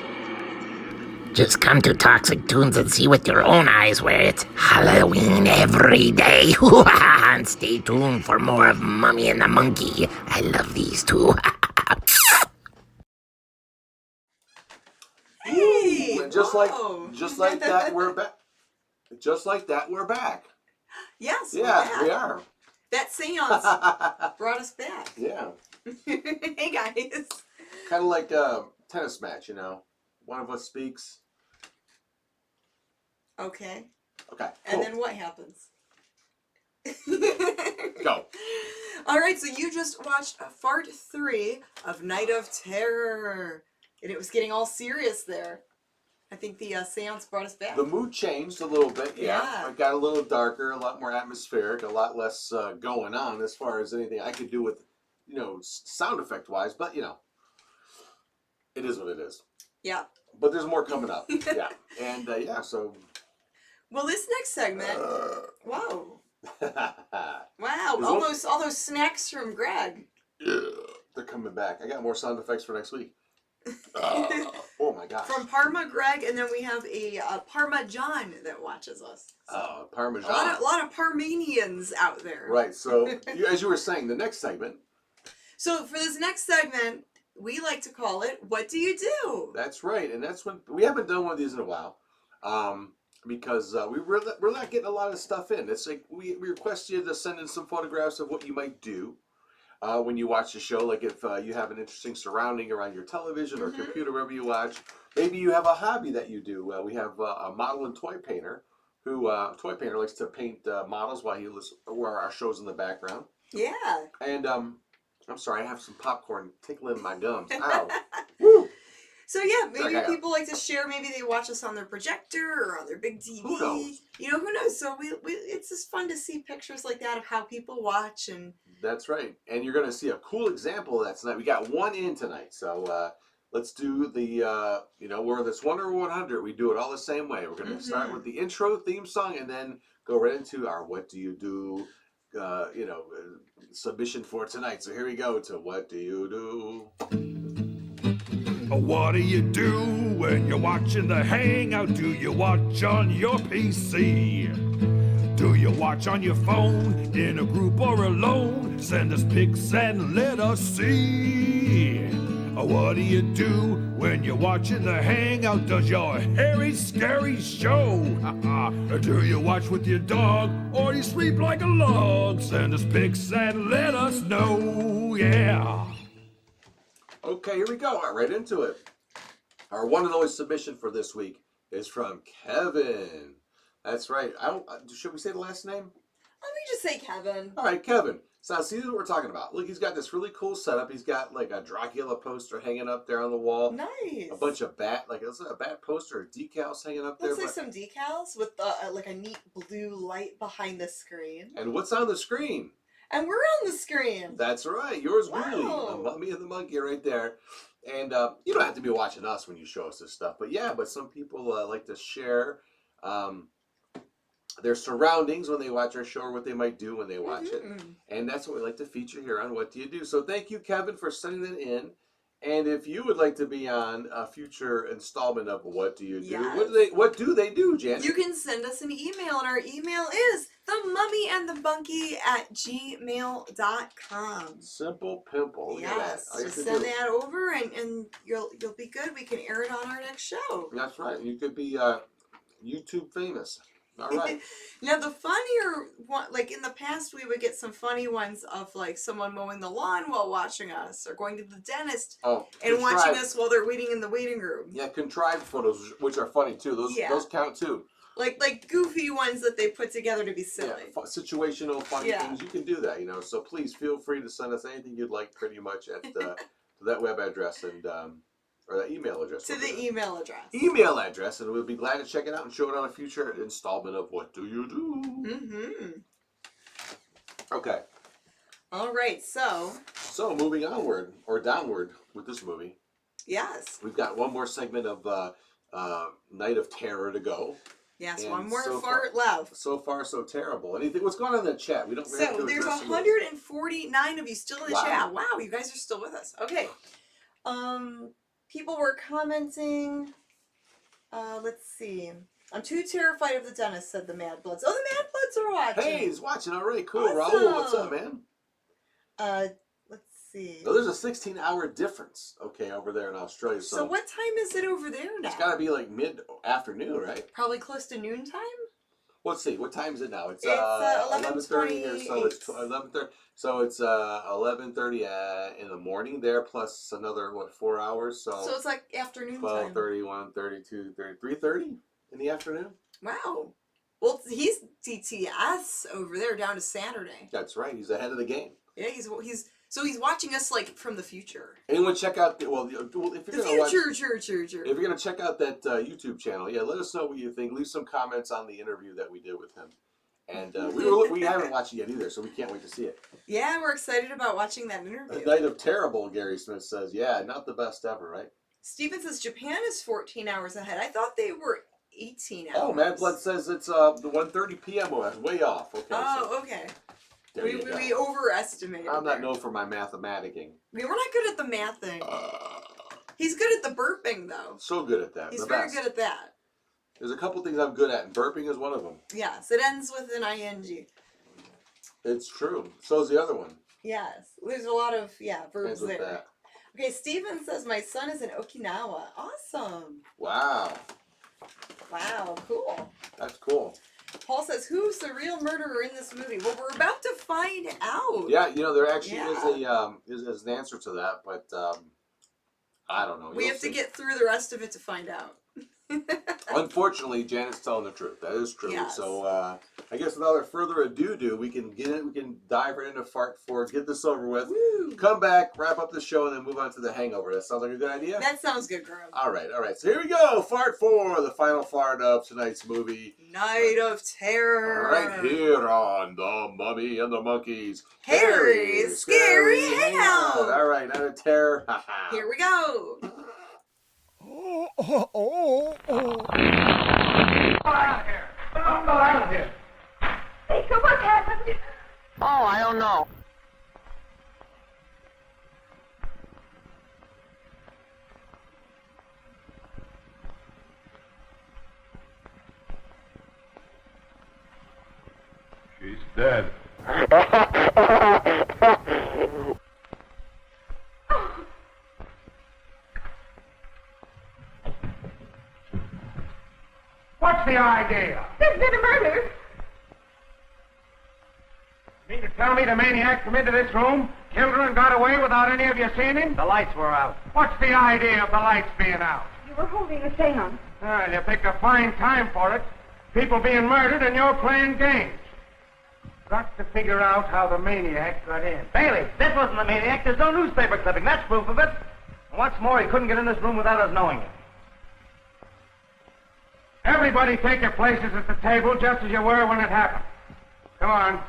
Just come to Toxic Tunes and see with your own eyes where it's Halloween every day. And stay tuned for more of Mummy and the Monkey. I love these two. Hey! And just like that, we're back. Just like that, we're back. Yes, yeah, we are. That seance brought us back. Yeah. Hey, guys. Kind of like a tennis match, you know. One of us speaks. Okay. Okay. And Cool. then what happens? Go. All right, so you just watched Part 3 of Night of Terror. And it was getting all serious there. I think the seance brought us back. The mood changed a little bit, yeah. It got a little darker, a lot more atmospheric, a lot less going on as far as anything I could do with, you know, sound effect-wise. But, you know, it is what it is. Yeah. But there's more coming up. Yeah. And, yeah, so... Well, this next segment... Whoa. Wow. There's All those snacks from Greg. They're coming back. I got more sound effects for next week. Oh, my gosh. From Parma Greg, and then we have a Parma John that watches us. So Parmesan. a lot of Parmenians out there. Right. So, as you were saying, the next segment... So, for this next segment... We like to call it, What Do You Do? That's right. And that's when we haven't done one of these in a while because we're not getting a lot of stuff in. It's like we request you to send in some photographs of what you might do when you watch the show. Like if you have an interesting surrounding around your television or computer, wherever you watch. Maybe you have a hobby that you do. We have a model and toy painter who likes to paint models while our show's in the background. Yeah. And I'm sorry, I have some popcorn tickling my gums. Ow. Woo. So yeah, maybe Check it out. people like to share. Maybe they watch us on their projector or on their big TV. Who knows? You know, who knows? So it's just fun to see pictures like that of how people watch and. That's right, and you're going to see a cool example of that tonight. We got one in tonight, so let's do the we're this 1 or 100. We do it all the same way. We're going to start with the intro theme song and then go right into our "What Do You Do?" Submission for tonight. So here we go to "What Do You Do?" What do you do when you're watching the Hangout? Do you watch on your PC? Do you watch on your phone, in a group or alone? Send us pics and let us see. What do you do when you're watching the Hangout? Does your hairy, scary show? Do you watch with your dog or you sleep like a log? Send us pics and let us know, yeah. Okay, here we go. All right, right into it. Our one and only submission for this week is from Kevin. That's right. Should we say the last name? Let me just say Kevin. All right, Kevin. So now see what we're talking about. Look, he's got this really cool setup. He's got like a Dracula poster hanging up there on the wall. Nice. A bunch of is it a bat poster or decals hanging up there? Looks like some decals with like a neat blue light behind the screen. And what's on the screen? And we're on the screen. That's right. Yours truly, Wow. the Mummy and the Monkey right there. And you don't have to be watching us when you show us this stuff. But some people like to share their surroundings when they watch our show or what they might do when they watch it. And that's what we like to feature here on What Do You Do? So thank you, Kevin, for sending that in. And if you would like to be on a future installment of What Do You Do? Yes. What do they do, Janet? You can send us an email, and our email is themummyandthemonkey@gmail.com. Simple pimple. Look at that. Yes, All you just have to send do- that over, and you'll be good. We can air it on our next show. That's right. You could be YouTube famous. All right. Now the funnier one, like in the past, we would get some funny ones of like someone mowing the lawn while watching us, or going to the dentist and watching contrived- us while they're waiting in the waiting room. Yeah, contrived photos, which are funny too. Those count too. Like goofy ones that they put together to be silly. Yeah, situational funny Yeah. things. You can do that, So please feel free to send us anything you'd like, pretty much at to that web address and or that email address. To the email address. Email address, and we'll be glad to check it out and show it on a future installment of What Do You Do? Okay. All right, so moving onward or downward with this movie. Yes. We've got one more segment of Night of Terror to go. Yes, And one more so fart left. So far, so terrible. Anything? What's going on in the chat? We have So to there's address some of those. 149 of you still in the Wow. chat. Wow, you guys are still with us. Okay. People were commenting. Let's see. I'm too terrified of the dentist, said the Mad Bloods. Oh, the Mad Bloods are watching. Hey, he's watching. All right, cool. Awesome. Raul, what's up, man? Let's see. No, there's a 16-hour difference, over there in Australia. So what time is it over there now? It's got to be like mid-afternoon, right? Probably close to noontime? Let's see. What time is it now? It's 11:30 here, so it's 11:30. So it's 11:30 in the morning there, plus another 4 hours. So it's like afternoon 12:30, 1:30, 2:30, 3:30 in the afternoon. Wow. Well, he's DTS over there down to Saturday. That's right. He's ahead of the game. Yeah, he's watching us like from the future. Anyone check out if you're The gonna future, if you're gonna check out that YouTube channel, let us know what you think. Leave some comments on the interview that we did with him, and we haven't watched it yet either, so we can't wait to see it. Yeah, we're excited about watching that interview. The Night of Terrible, Gary Smith says, not the best ever, right? Steven says Japan is 14 hours ahead. I thought they were 18 hours. Oh, Mad Blood says it's the 1:30 p.m. That's way off. Okay. Okay. There We you go. overestimated. I'm not known for my mathematicking. We're not good at the mathing. He's good at the burping, though. So good at that. He's the very best. good at that. There's a couple things I'm good at, and burping is one of them. Yes, it ends with an ing. It's true. So is the other one. Yes, there's a lot of verbs Ends with there. that. Okay, Steven says my son is in Okinawa. Awesome. Wow. Wow, cool. That's cool. Paul says, who's the real murderer in this movie? Well, we're about to find out. Yeah, there actually is an answer to that, but I don't know. We have to get through the rest of it to find out. Unfortunately, Janet's telling the truth. That is true. Yes. So I guess without further ado, we can get it. We can dive right into Fart 4, get this over with, come back, wrap up the show, and then move on to the Hangover. That sounds like a good idea? That sounds good, girl. All right. So here we go. Fart 4, the final fart of tonight's movie. Night of Terror. Right here on The Mummy and the Monkeys. Harry's Scary Hangout. All right, Night of Terror. Here we go. Out here. Hey, so what happened? Oh, I don't know. She's dead. What's the idea? There's been a murder. You mean to tell me the maniac come into this room, killed her, and got away without any of you seeing him? The lights were out. What's the idea of the lights being out? You were holding a seance. Well, you picked a fine time for it. People being murdered and you're playing games. Got to figure out how the maniac got in. Bailey, this wasn't the maniac. There's no newspaper clipping. That's proof of it. And what's more, he couldn't get in this room without us knowing it. Everybody take your places at the table just as you were when it happened. Come on.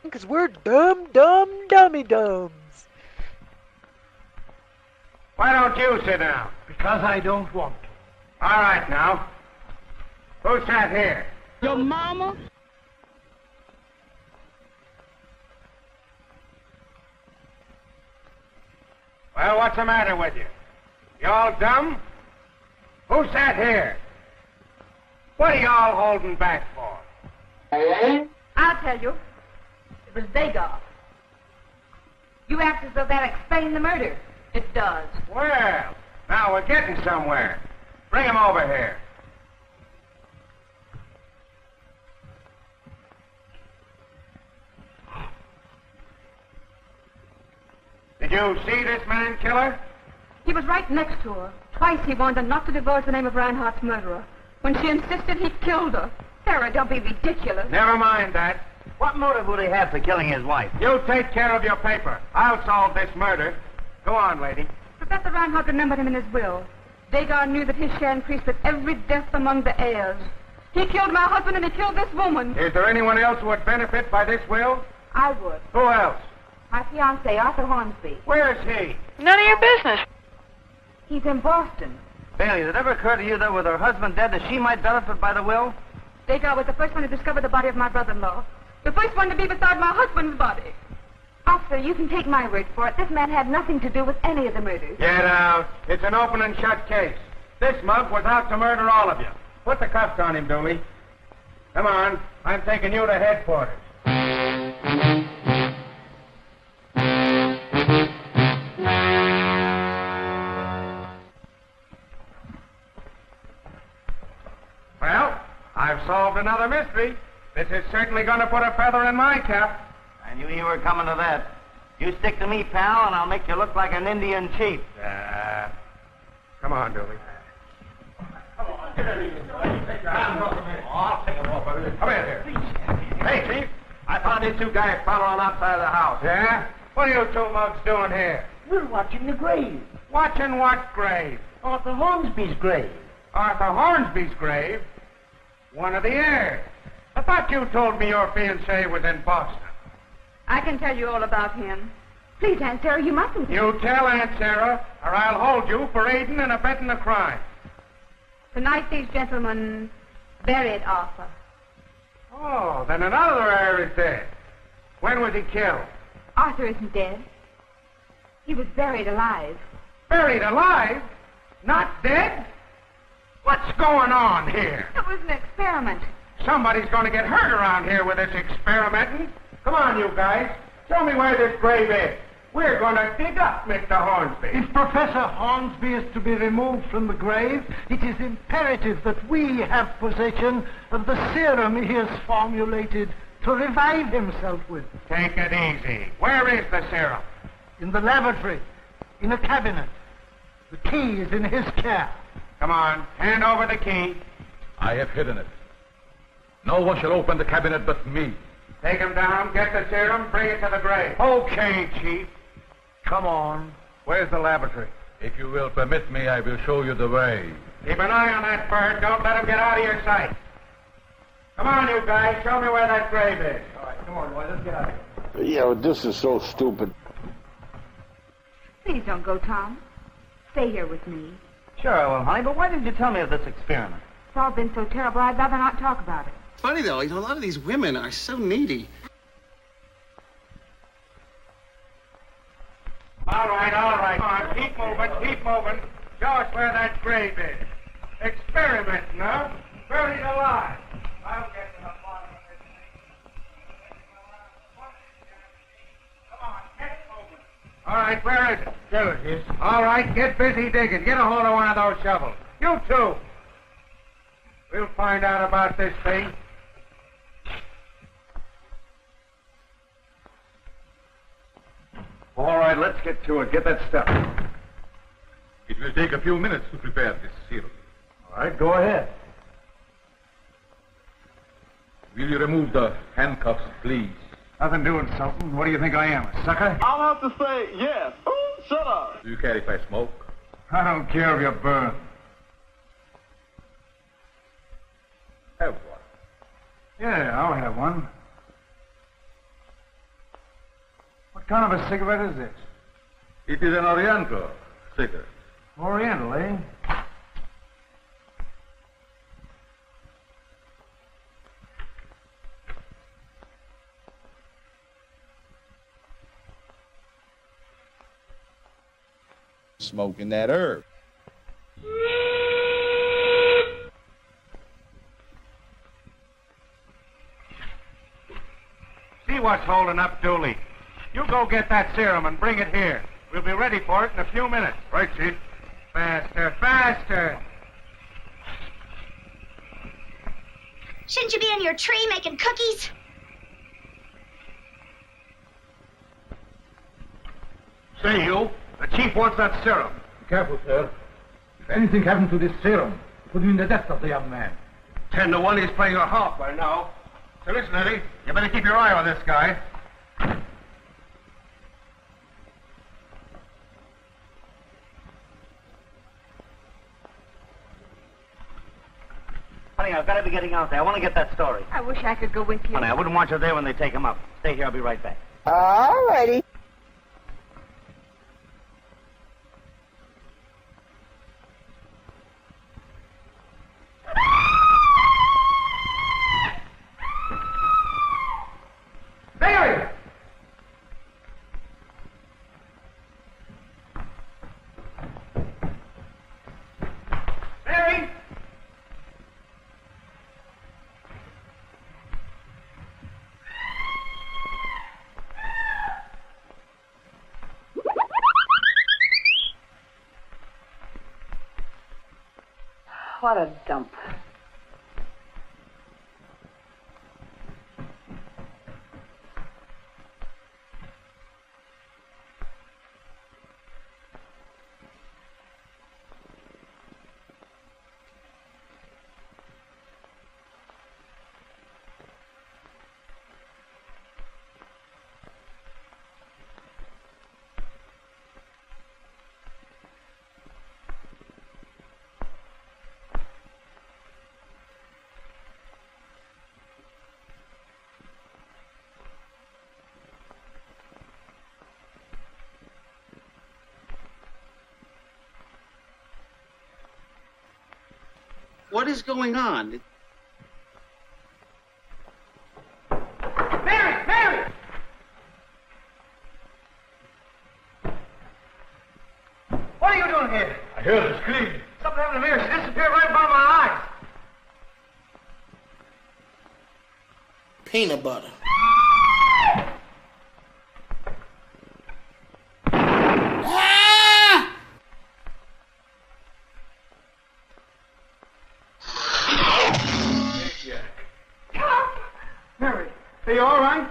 Because we're dummy-dums. Why don't you sit down? Because I don't want to. All right, now. Who sat here? Your mama? Well, what's the matter with you? You all dumb? Who sat here? What are y'all holding back for? I'll tell you. It was Degas. You act as though that explained the murder. It does. Well, now we're getting somewhere. Bring him over here. Did you see this man kill her? He was right next to her. Twice he warned her not to divulge the name of Reinhardt's murderer. When she insisted, he killed her. Sarah, don't be ridiculous. Never mind that. What motive would he have for killing his wife? You take care of your paper. I'll solve this murder. Go on, lady. Professor Reinhardt remembered him in his will. Degas knew that his share increased with every death among the heirs. He killed my husband and he killed this woman. Is there anyone else who would benefit by this will? I would. Who else? My fiancé, Arthur Hornsby. Where is he? None of your business. He's in Boston. Bailey, did it ever occur to you that with her husband dead that she might benefit by the will? Degas was the first one to discover the body of my brother-in-law. The first one to be beside my husband's body. Officer, you can take my word for it. This man had nothing to do with any of the murders. Get out. It's an open and shut case. This mug was out to murder all of you. Put the cuffs on him, Dooley. Come on. I'm taking you to headquarters. Well, I've solved another mystery. This is certainly going to put a feather in my cap. I knew you were coming to that. You stick to me, pal, and I'll make you look like an Indian chief. Come on, Dooley. Come here. Hey, Chief. I found these two guys following outside of the house. Yeah? What are you two mugs doing here? We're watching the grave. Watching what grave? Arthur Hornsby's grave. Arthur Hornsby's grave? One of the heirs. I thought you told me your fiancé was in Boston. I can tell you all about him. Please, Aunt Sarah, you mustn't. You tell Aunt Sarah, or I'll hold you for aiding and abetting a crime. Tonight these gentlemen buried Arthur. Oh, then another heir is dead. When was he killed? Arthur isn't dead. He was buried alive. Buried alive? Not dead? What's going on here? It was an experiment. Somebody's going to get hurt around here with this experimenting. Come on, you guys. Show me where this grave is. We're going to dig up Mr. Hornsby. If Professor Hornsby is to be removed from the grave, it is imperative that we have possession of the serum he has formulated to revive himself with. Take it easy. Where is the serum? In the lavatory, in a cabinet. The key is in his care. Come on, hand over the key. I have hidden it. No one shall open the cabinet but me. Take him down, get the serum, bring it to the grave. Okay, Chief. Come on. Where's the laboratory? If you will permit me, I will show you the way. Keep an eye on that bird. Don't let him get out of your sight. Come on, you guys. Show me where that grave is. All right, come on, boys. Let's get out of here. Yeah, this is so stupid. Please don't go, Tom. Stay here with me. Sure I will, honey, but why didn't you tell me of this experiment? It's all been so terrible, I'd rather not talk about it. Funny though, a lot of these women are so needy. All right. Come on, keep moving. Show us where that grave is. Experimenting, huh? Buried alive. I'll get to the bottom of this thing. Come on, get moving. All right, where is it? There it is. All right, get busy digging. Get a hold of one of those shovels. You too. We'll find out about this thing. All right, let's get to it. Get that stuff. It will take a few minutes to prepare this serum. All right, go ahead. Will you remove the handcuffs, please? Nothing doing something. What do you think I am, a sucker? I'll have to say yes. Oh, shut up. Do you care if I smoke? I don't care if you're burned. Have one. Yeah, I'll have one. What kind of a cigarette is this? It is an Oriental cigarette. Oriental, eh? Smoking that herb. See what's holding up Dooley. You go get that serum and bring it here. We'll be ready for it in a few minutes. Right, Chief. Faster. Shouldn't you be in your tree making cookies? Say, you. The chief wants that serum. Be careful, sir. If anything happened to this serum, it would mean the death of the young man. 10 to 1, he's playing a harp by now. So listen, Eddie, you better keep your eye on this guy. Honey, I've got to be getting out there. I want to get that story. I wish I could go with you. Honey, I wouldn't want you there when they take him up. Stay here. I'll be right back. All righty. Mary! Mary! What a dump. What is going on? Mary! What are you doing here? I heard her scream. Something happened to Mary. She disappeared right in front of my eyes. Peanut butter. Mary, are you all right?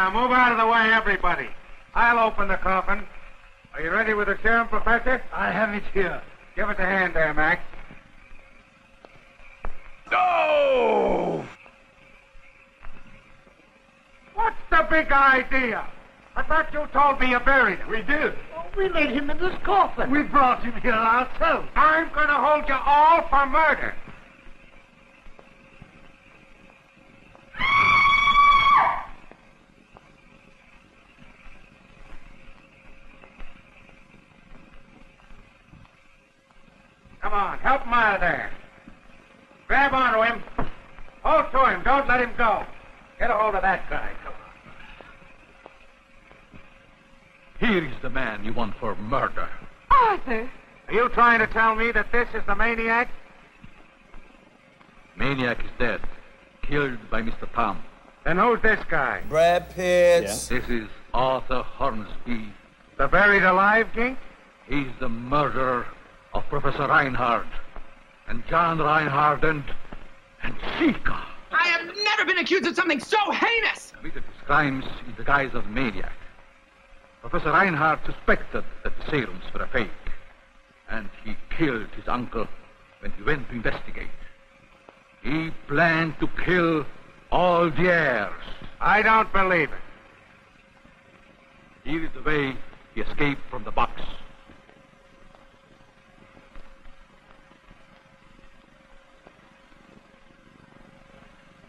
Now move out of the way, everybody. I'll open the coffin. Are you ready with the serum, Professor? I have it here. Give it a hand there, Max. No! What's the big idea? I thought you told me you buried him. We did. We laid him in this coffin. We brought him here ourselves. I'm going to hold you all for murder. Come on, help him out of there. Grab onto him. Hold to him. Don't let him go. Get a hold of that guy. Come on. Here is the man you want for murder. Arthur! Are you trying to tell me that this is the maniac? Maniac is dead. Killed by Mr. Tom. Then who's this guy? Brad Pitt. Yeah. This is Arthur Hornsby. The buried alive gink? He's the murderer of Professor Reinhardt. And John Reinhardt and Chica. I have never been accused of something so heinous! Committed his crimes in the guise of maniac. Professor Reinhardt suspected that the serums were a fake. And he killed his uncle when he went to investigate. He planned to kill all the heirs. I don't believe it. Here is the way he escaped from the box.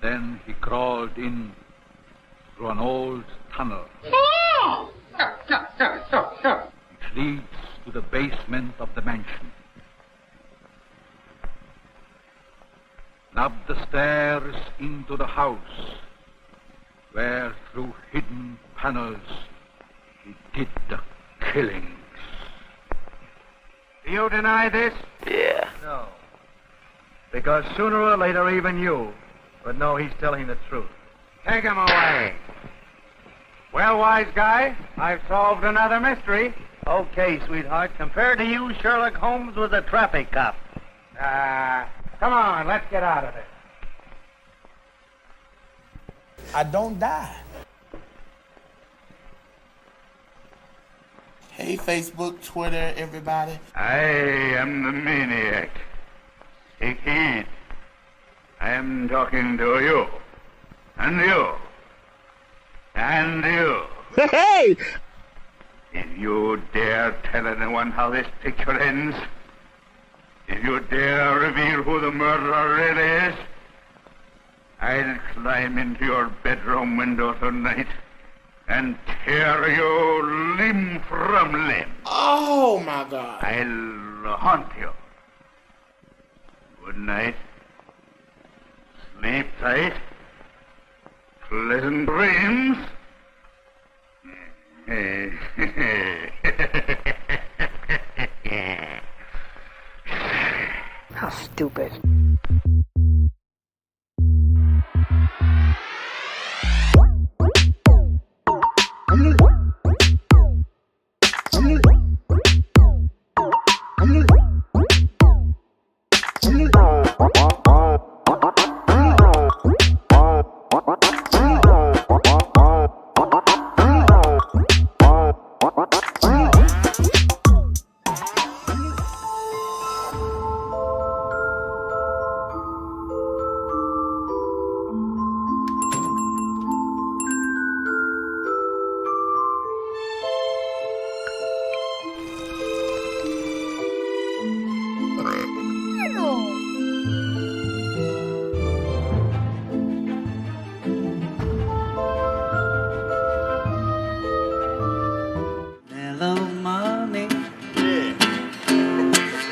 Then he crawled in through an old tunnel. Oh! Which leads to the basement of the mansion. Up the stairs into the house, where through hidden panels he did the killings. Do you deny this? Yeah. No. Because sooner or later, even you would know he's telling the truth. Take him away. Well, wise guy, I've solved another mystery. Okay, sweetheart. Compared to you, Sherlock Holmes was a traffic cop. Come on, let's get out of this. I don't die. Hey, Facebook, Twitter, everybody. I am the maniac. Take heed. I am talking to you. And you. And you. Hey! If you dare tell anyone how this picture ends, if you dare reveal who the murderer really is, I'll climb into your bedroom window tonight and tear you limb from limb. Oh, my God. I'll haunt you. Good night. Sleep tight. Pleasant dreams. How stupid.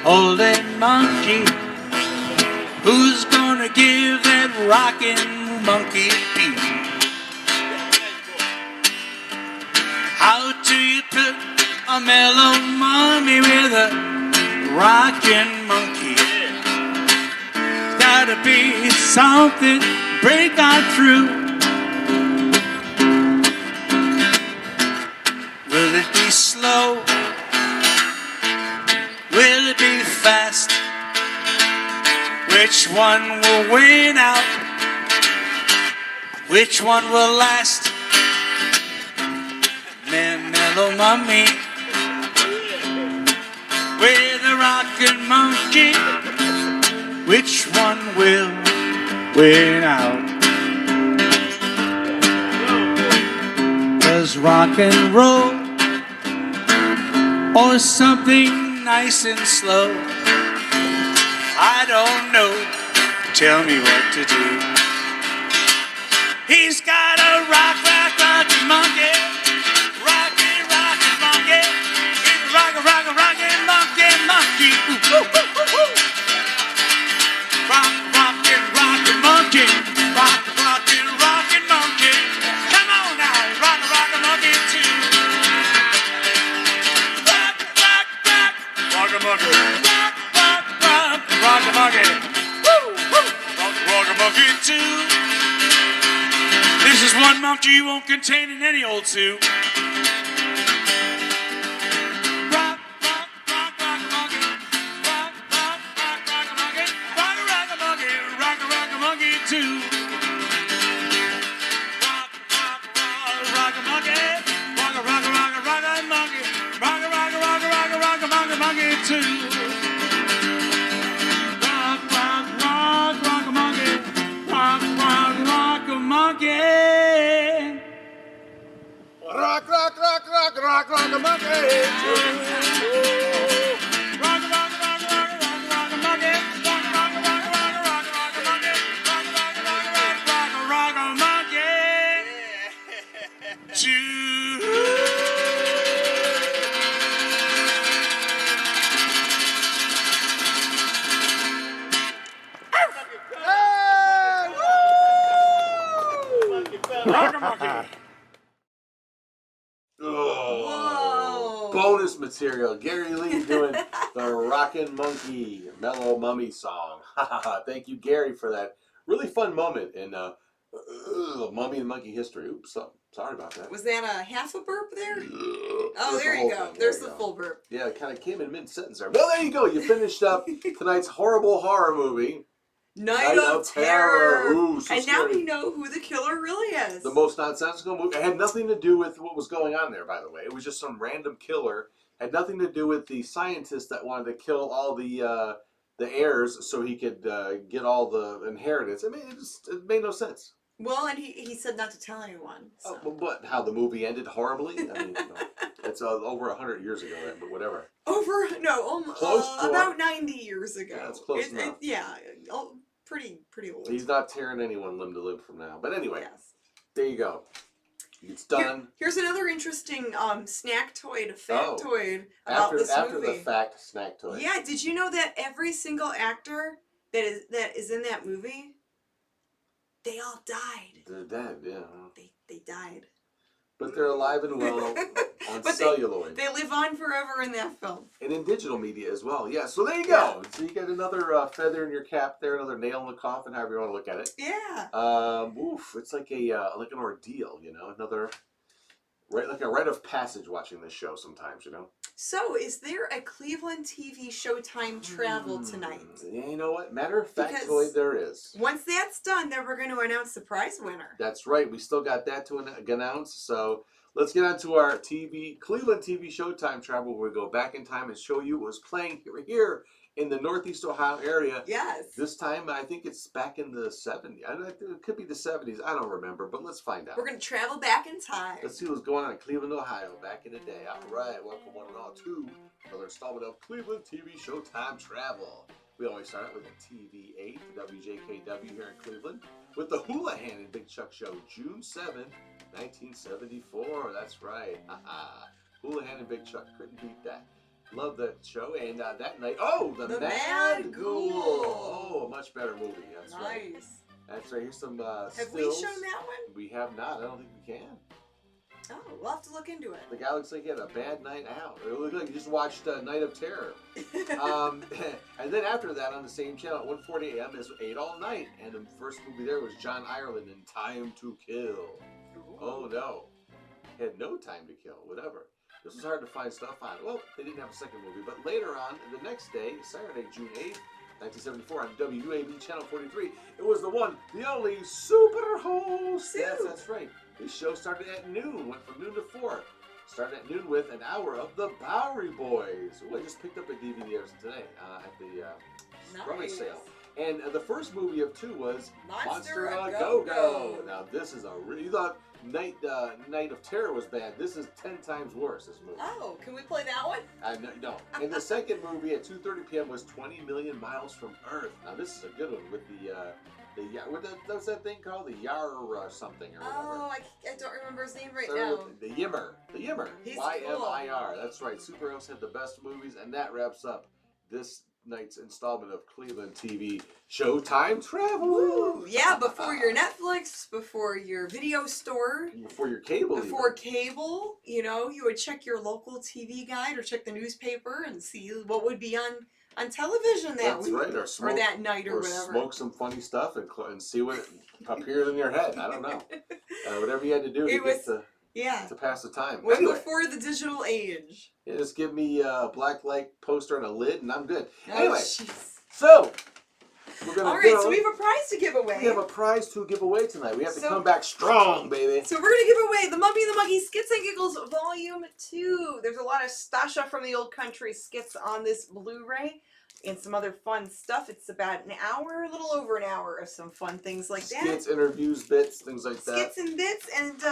Holding monkey, who's gonna give that rockin' monkey beat? How do you put a mellow mommy with a rockin' monkey? Gotta be something break on through. Will it be slow? Will it be fast? Which one will win out? Which one will last? mellow mummy with a rockin' monkey. Which one will win out? Does rock and roll or something nice and slow? I don't know. Tell me what to do. He's got a rockin' monkey. Rockin' monkey. He's a rockin' monkey. Ooh, ooh, ooh, ooh, ooh. Rockin' monkey. Rockin' monkey. Come on now, rockin' monkey too. Rockin' monkey. Rockin' monkey. Woo, woo. Rockin' monkey too. This is one monkey you won't contain in any old zoo. Rock a monkey. Rock a monkey. Rock a monkey. Rock a monkey too. Rock a monkey. Rock a monkey. Rock a monkey too. Rock a monkey. Rock a monkey. Rock a monkey. Whoa. Bonus material. Gary Lee doing the Rockin' Monkey Mellow Mummy song. Thank you, Gary, for that really fun moment in Mummy and Monkey history. Oops, sorry about that. Was that a half a burp there? Oh, there you go. There's the full burp. Yeah, it kind of came in mid-sentence there. Well, there you go. You finished up tonight's horrible horror movie, Night of Terror. Ooh, so and scary. now we know who the killer really is. The most nonsensical movie. It had nothing to do with what was going on there, by the way. It was just some random killer. It had nothing to do with the scientist that wanted to kill all the heirs so he could get all the inheritance. I mean, it made no sense. Well, and he said not to tell anyone. So. But how the movie ended horribly? I mean, it's over 100 years ago, but whatever. About 90 years ago. Yeah, that's close enough. Pretty old. He's not tearing anyone limb to limb from now. But anyway, There you go. It's done. Here's another interesting snack-toid, factoid about this movie. After the fact snack toy. Yeah, did you know that every single actor that is in that movie, they all died. They're dead, yeah. They died. But they're alive and well on celluloid. They live on forever in that film. And in digital media as well. Yeah, so there you go. So you get another feather in your cap there, another nail in the coffin, however you want to look at it. Yeah. It's like like an ordeal, you know, like a rite of passage watching this show sometimes, you know. So, is there a Cleveland TV Showtime travel tonight? You know what? Matter of fact, there is. Once that's done, then we're going to announce the prize winner. That's right. We still got that to announce. So let's get on to our Cleveland TV Showtime travel, where we go back in time and show you what was playing here in the Northeast Ohio area. Yes. This time, I think it's back in the 70s. It could be the 70s. I don't remember, but let's find out. We're going to travel back in time. Let's see what's going on in Cleveland, Ohio back in the day. All right. Welcome one and all to another installment of Cleveland TV Showtime Travel. We always start out with a TV8, WJKW here in Cleveland, with the Houlihan and Big Chuck Show, June 7th, 1974. That's right. Houlihan and Big Chuck. Couldn't beat that. Love that show. And that night, the Mad Ghoul. Oh, a much better movie. That's right. Nice. That's right. Here's some Have stills. we shown that one? We have not. I don't think we can. Oh, we'll have to look into it. The guy looks like he had a bad night out. It looked like he just watched Night of Terror. And then after that, on the same channel at 1:40 a.m. is 8 All Night. And the first movie there was John Ireland in Time to Kill. Ooh. Oh, no. He had no time to kill, whatever. This was hard to find stuff on. Well, they didn't have a second movie. But later on, the next day, Saturday, June 8th, 1974, on WAB Channel 43, it was the one, the only Super Host. Yes, that's right. This show started at noon, went from noon to 4. starting at noon with an hour of the Bowery Boys. Ooh, I just picked up a DVD today at the rummage sale. And the first movie of 2 was Monster a Go-Go. Now this is you thought Night of Terror was bad. This is 10 times worse, this movie. Oh, can we play that one? No. And the second movie at 2:30 p.m. was 20 Million Miles from Earth. Now this is a good one with what's that thing called? The Yar something or whatever. Oh, I don't remember his name right now. The Yimmer. He's Y-M-I-R. That's right. Superheroes had the best movies, and that wraps up this night's installment of Cleveland TV Showtime Travel. Woo. Yeah, before your Netflix, before your video store, before your cable, cable, you would check your local TV guide or check the newspaper and see what would be on television that week. That's right, or that night or whatever. Smoke some funny stuff and see what appears in your head. I don't know. Whatever you had to do to pass the time. Was before the digital age. Yeah, just give me a black light poster and a lid, and I'm good. Oh, anyway, geez. so we're gonna. All right, so we have a prize to give away. We have a prize to give away tonight. We have to come back strong, baby. So we're gonna give away the Mummy and the Monkey Skits and Giggles Volume 2. There's a lot of Stasha from the Old Country skits on this Blu-ray. And some other fun stuff. It's about an hour, a little over an hour of some fun things like that. Skits, interviews, bits, things like that. Skits and bits, and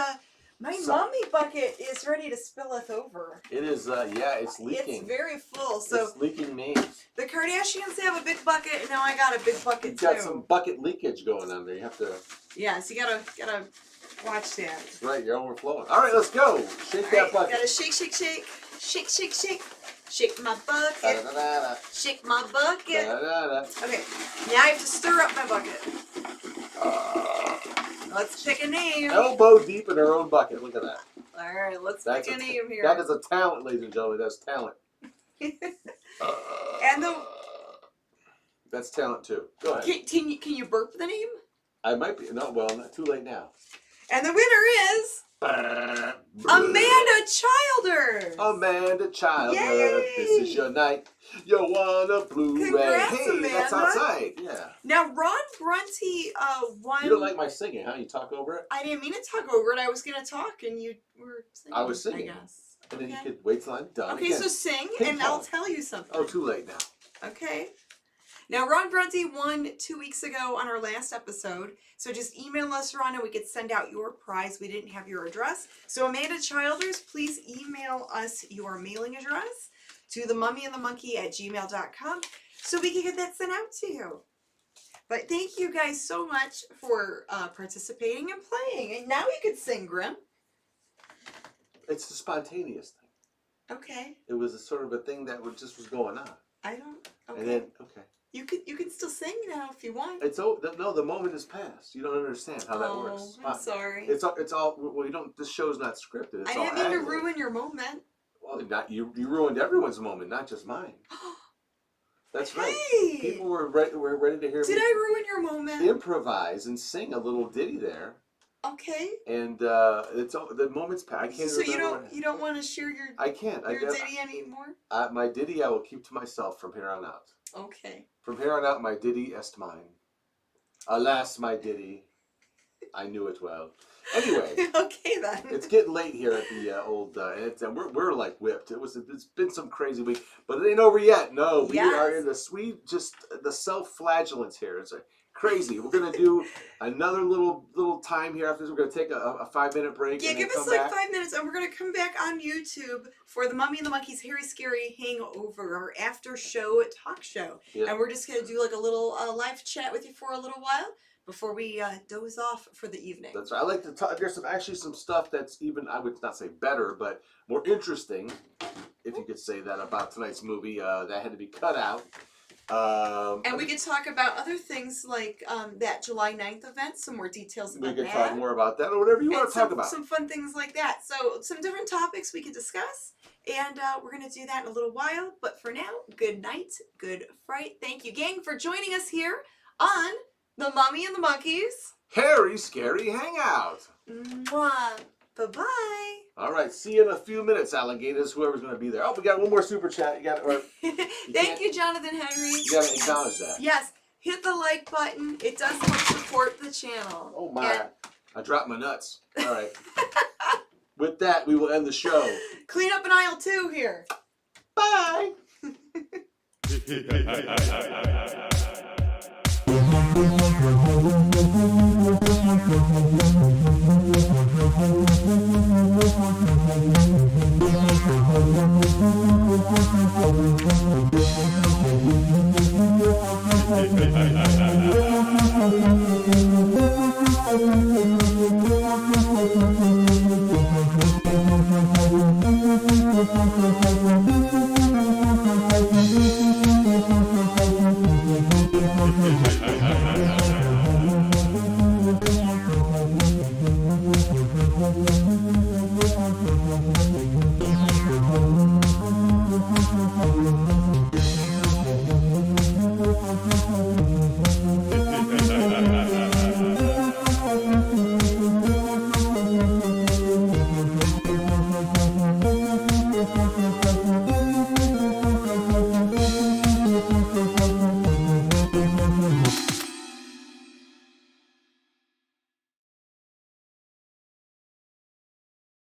my mommy bucket is ready to spilleth over. It is, it's leaking. It's very full. So it's leaking names. The Kardashians have a big bucket, and now I got a big bucket too. You got some bucket leakage going on there. You have to. Yeah, so you gotta watch that. That's right, you're overflowing. All right, let's go. Shake that bucket. Gotta shake, shake, shake, shake, shake, shake. Shake my bucket. Da-da-da-da. Shake my bucket. Da-da-da-da. Okay, now I have to stir up my bucket. Let's pick a name. Elbow deep in her own bucket. Look at that. All right, let's pick a name here. That is a talent, ladies and gentlemen. That's talent. And that's talent too. Go ahead. Can you burp the name? I might be. No, well, not too late now. And the winner is Amanda Childer. Amanda Childer. Yay. This is your night. You want a Blu-ray. Congrats, hey, Amanda. that's outside. Yeah. Now, Ron Brunty won. You don't like my singing, huh? You talk over it? I didn't mean to talk over it. I was going to talk, and you were singing. I was singing. I guess. And then you could wait till I'm done. Okay, again. so sing, and I'll tell you something. Oh, too late now. Okay. Now, Ron Brunty won 2 weeks ago on our last episode. So just email us, Ron, and we could send out your prize. We didn't have your address. So Amanda Childers, please email us your mailing address to themummyandthemonkey@gmail.com so we can get that sent out to you. But thank you guys so much for participating and playing. And now you could sing, Grimm. It's a spontaneous thing. Okay. It was a sort of a thing that just was going on. I don't. Okay. And then, okay. You can still sing now if you want. No, the moment is past. You don't understand how that works. I'm sorry. It's all. Well, you don't. This show's not scripted. It's I didn't mean to ruin your moment. Well, you ruined everyone's moment, not just mine. That's right. Hey! People were ready to hear me. Did I ruin your moment? Improvise and sing a little ditty there. Okay. And it's all, the moment's past. I can't. So you don't want to share your. I can't. Your ditty anymore. My ditty I will keep to myself from here on out. Okay. From here on out, my ditty est mine. Alas, my ditty, I knew it well. Anyway. Okay then. It's getting late here at the old, and we're like whipped. It's been some crazy week, but it ain't over yet. No, we are in the self-flagellance here. It's crazy. We're gonna do another little time here after this. We're gonna take a 5-minute break. Yeah, give us like 5 minutes, and we're gonna come back on YouTube for the Mummy and the Monkey's Harry Scary Hangover, our after show talk show, and we're just gonna do like a little live chat with you for a little while before we doze off for the evening. That's right. I like to talk. There's some stuff that's even, I would not say better, but more interesting, if you could say that, about tonight's movie that had to be cut out. And we could talk about other things like that July 9th event, some more details about that. We could talk more about that or whatever you want to talk about. Some fun things like that. So some different topics we could discuss, and we're going to do that in a little while. But for now, good night, good fright. Thank you, gang, for joining us here on The Mummy and the Monkeys Harry Scary Hangout. Mwah. Bye-bye. All right, see you in a few minutes, alligators, whoever's going to be there. Oh, we got one more super chat. Thank you, Jonathan Henry. You got to acknowledge that. Yes, hit the like button. It does help support the channel. Oh, my. I dropped my nuts. All right. With that, we will end the show. Clean up in aisle 2 here. Bye.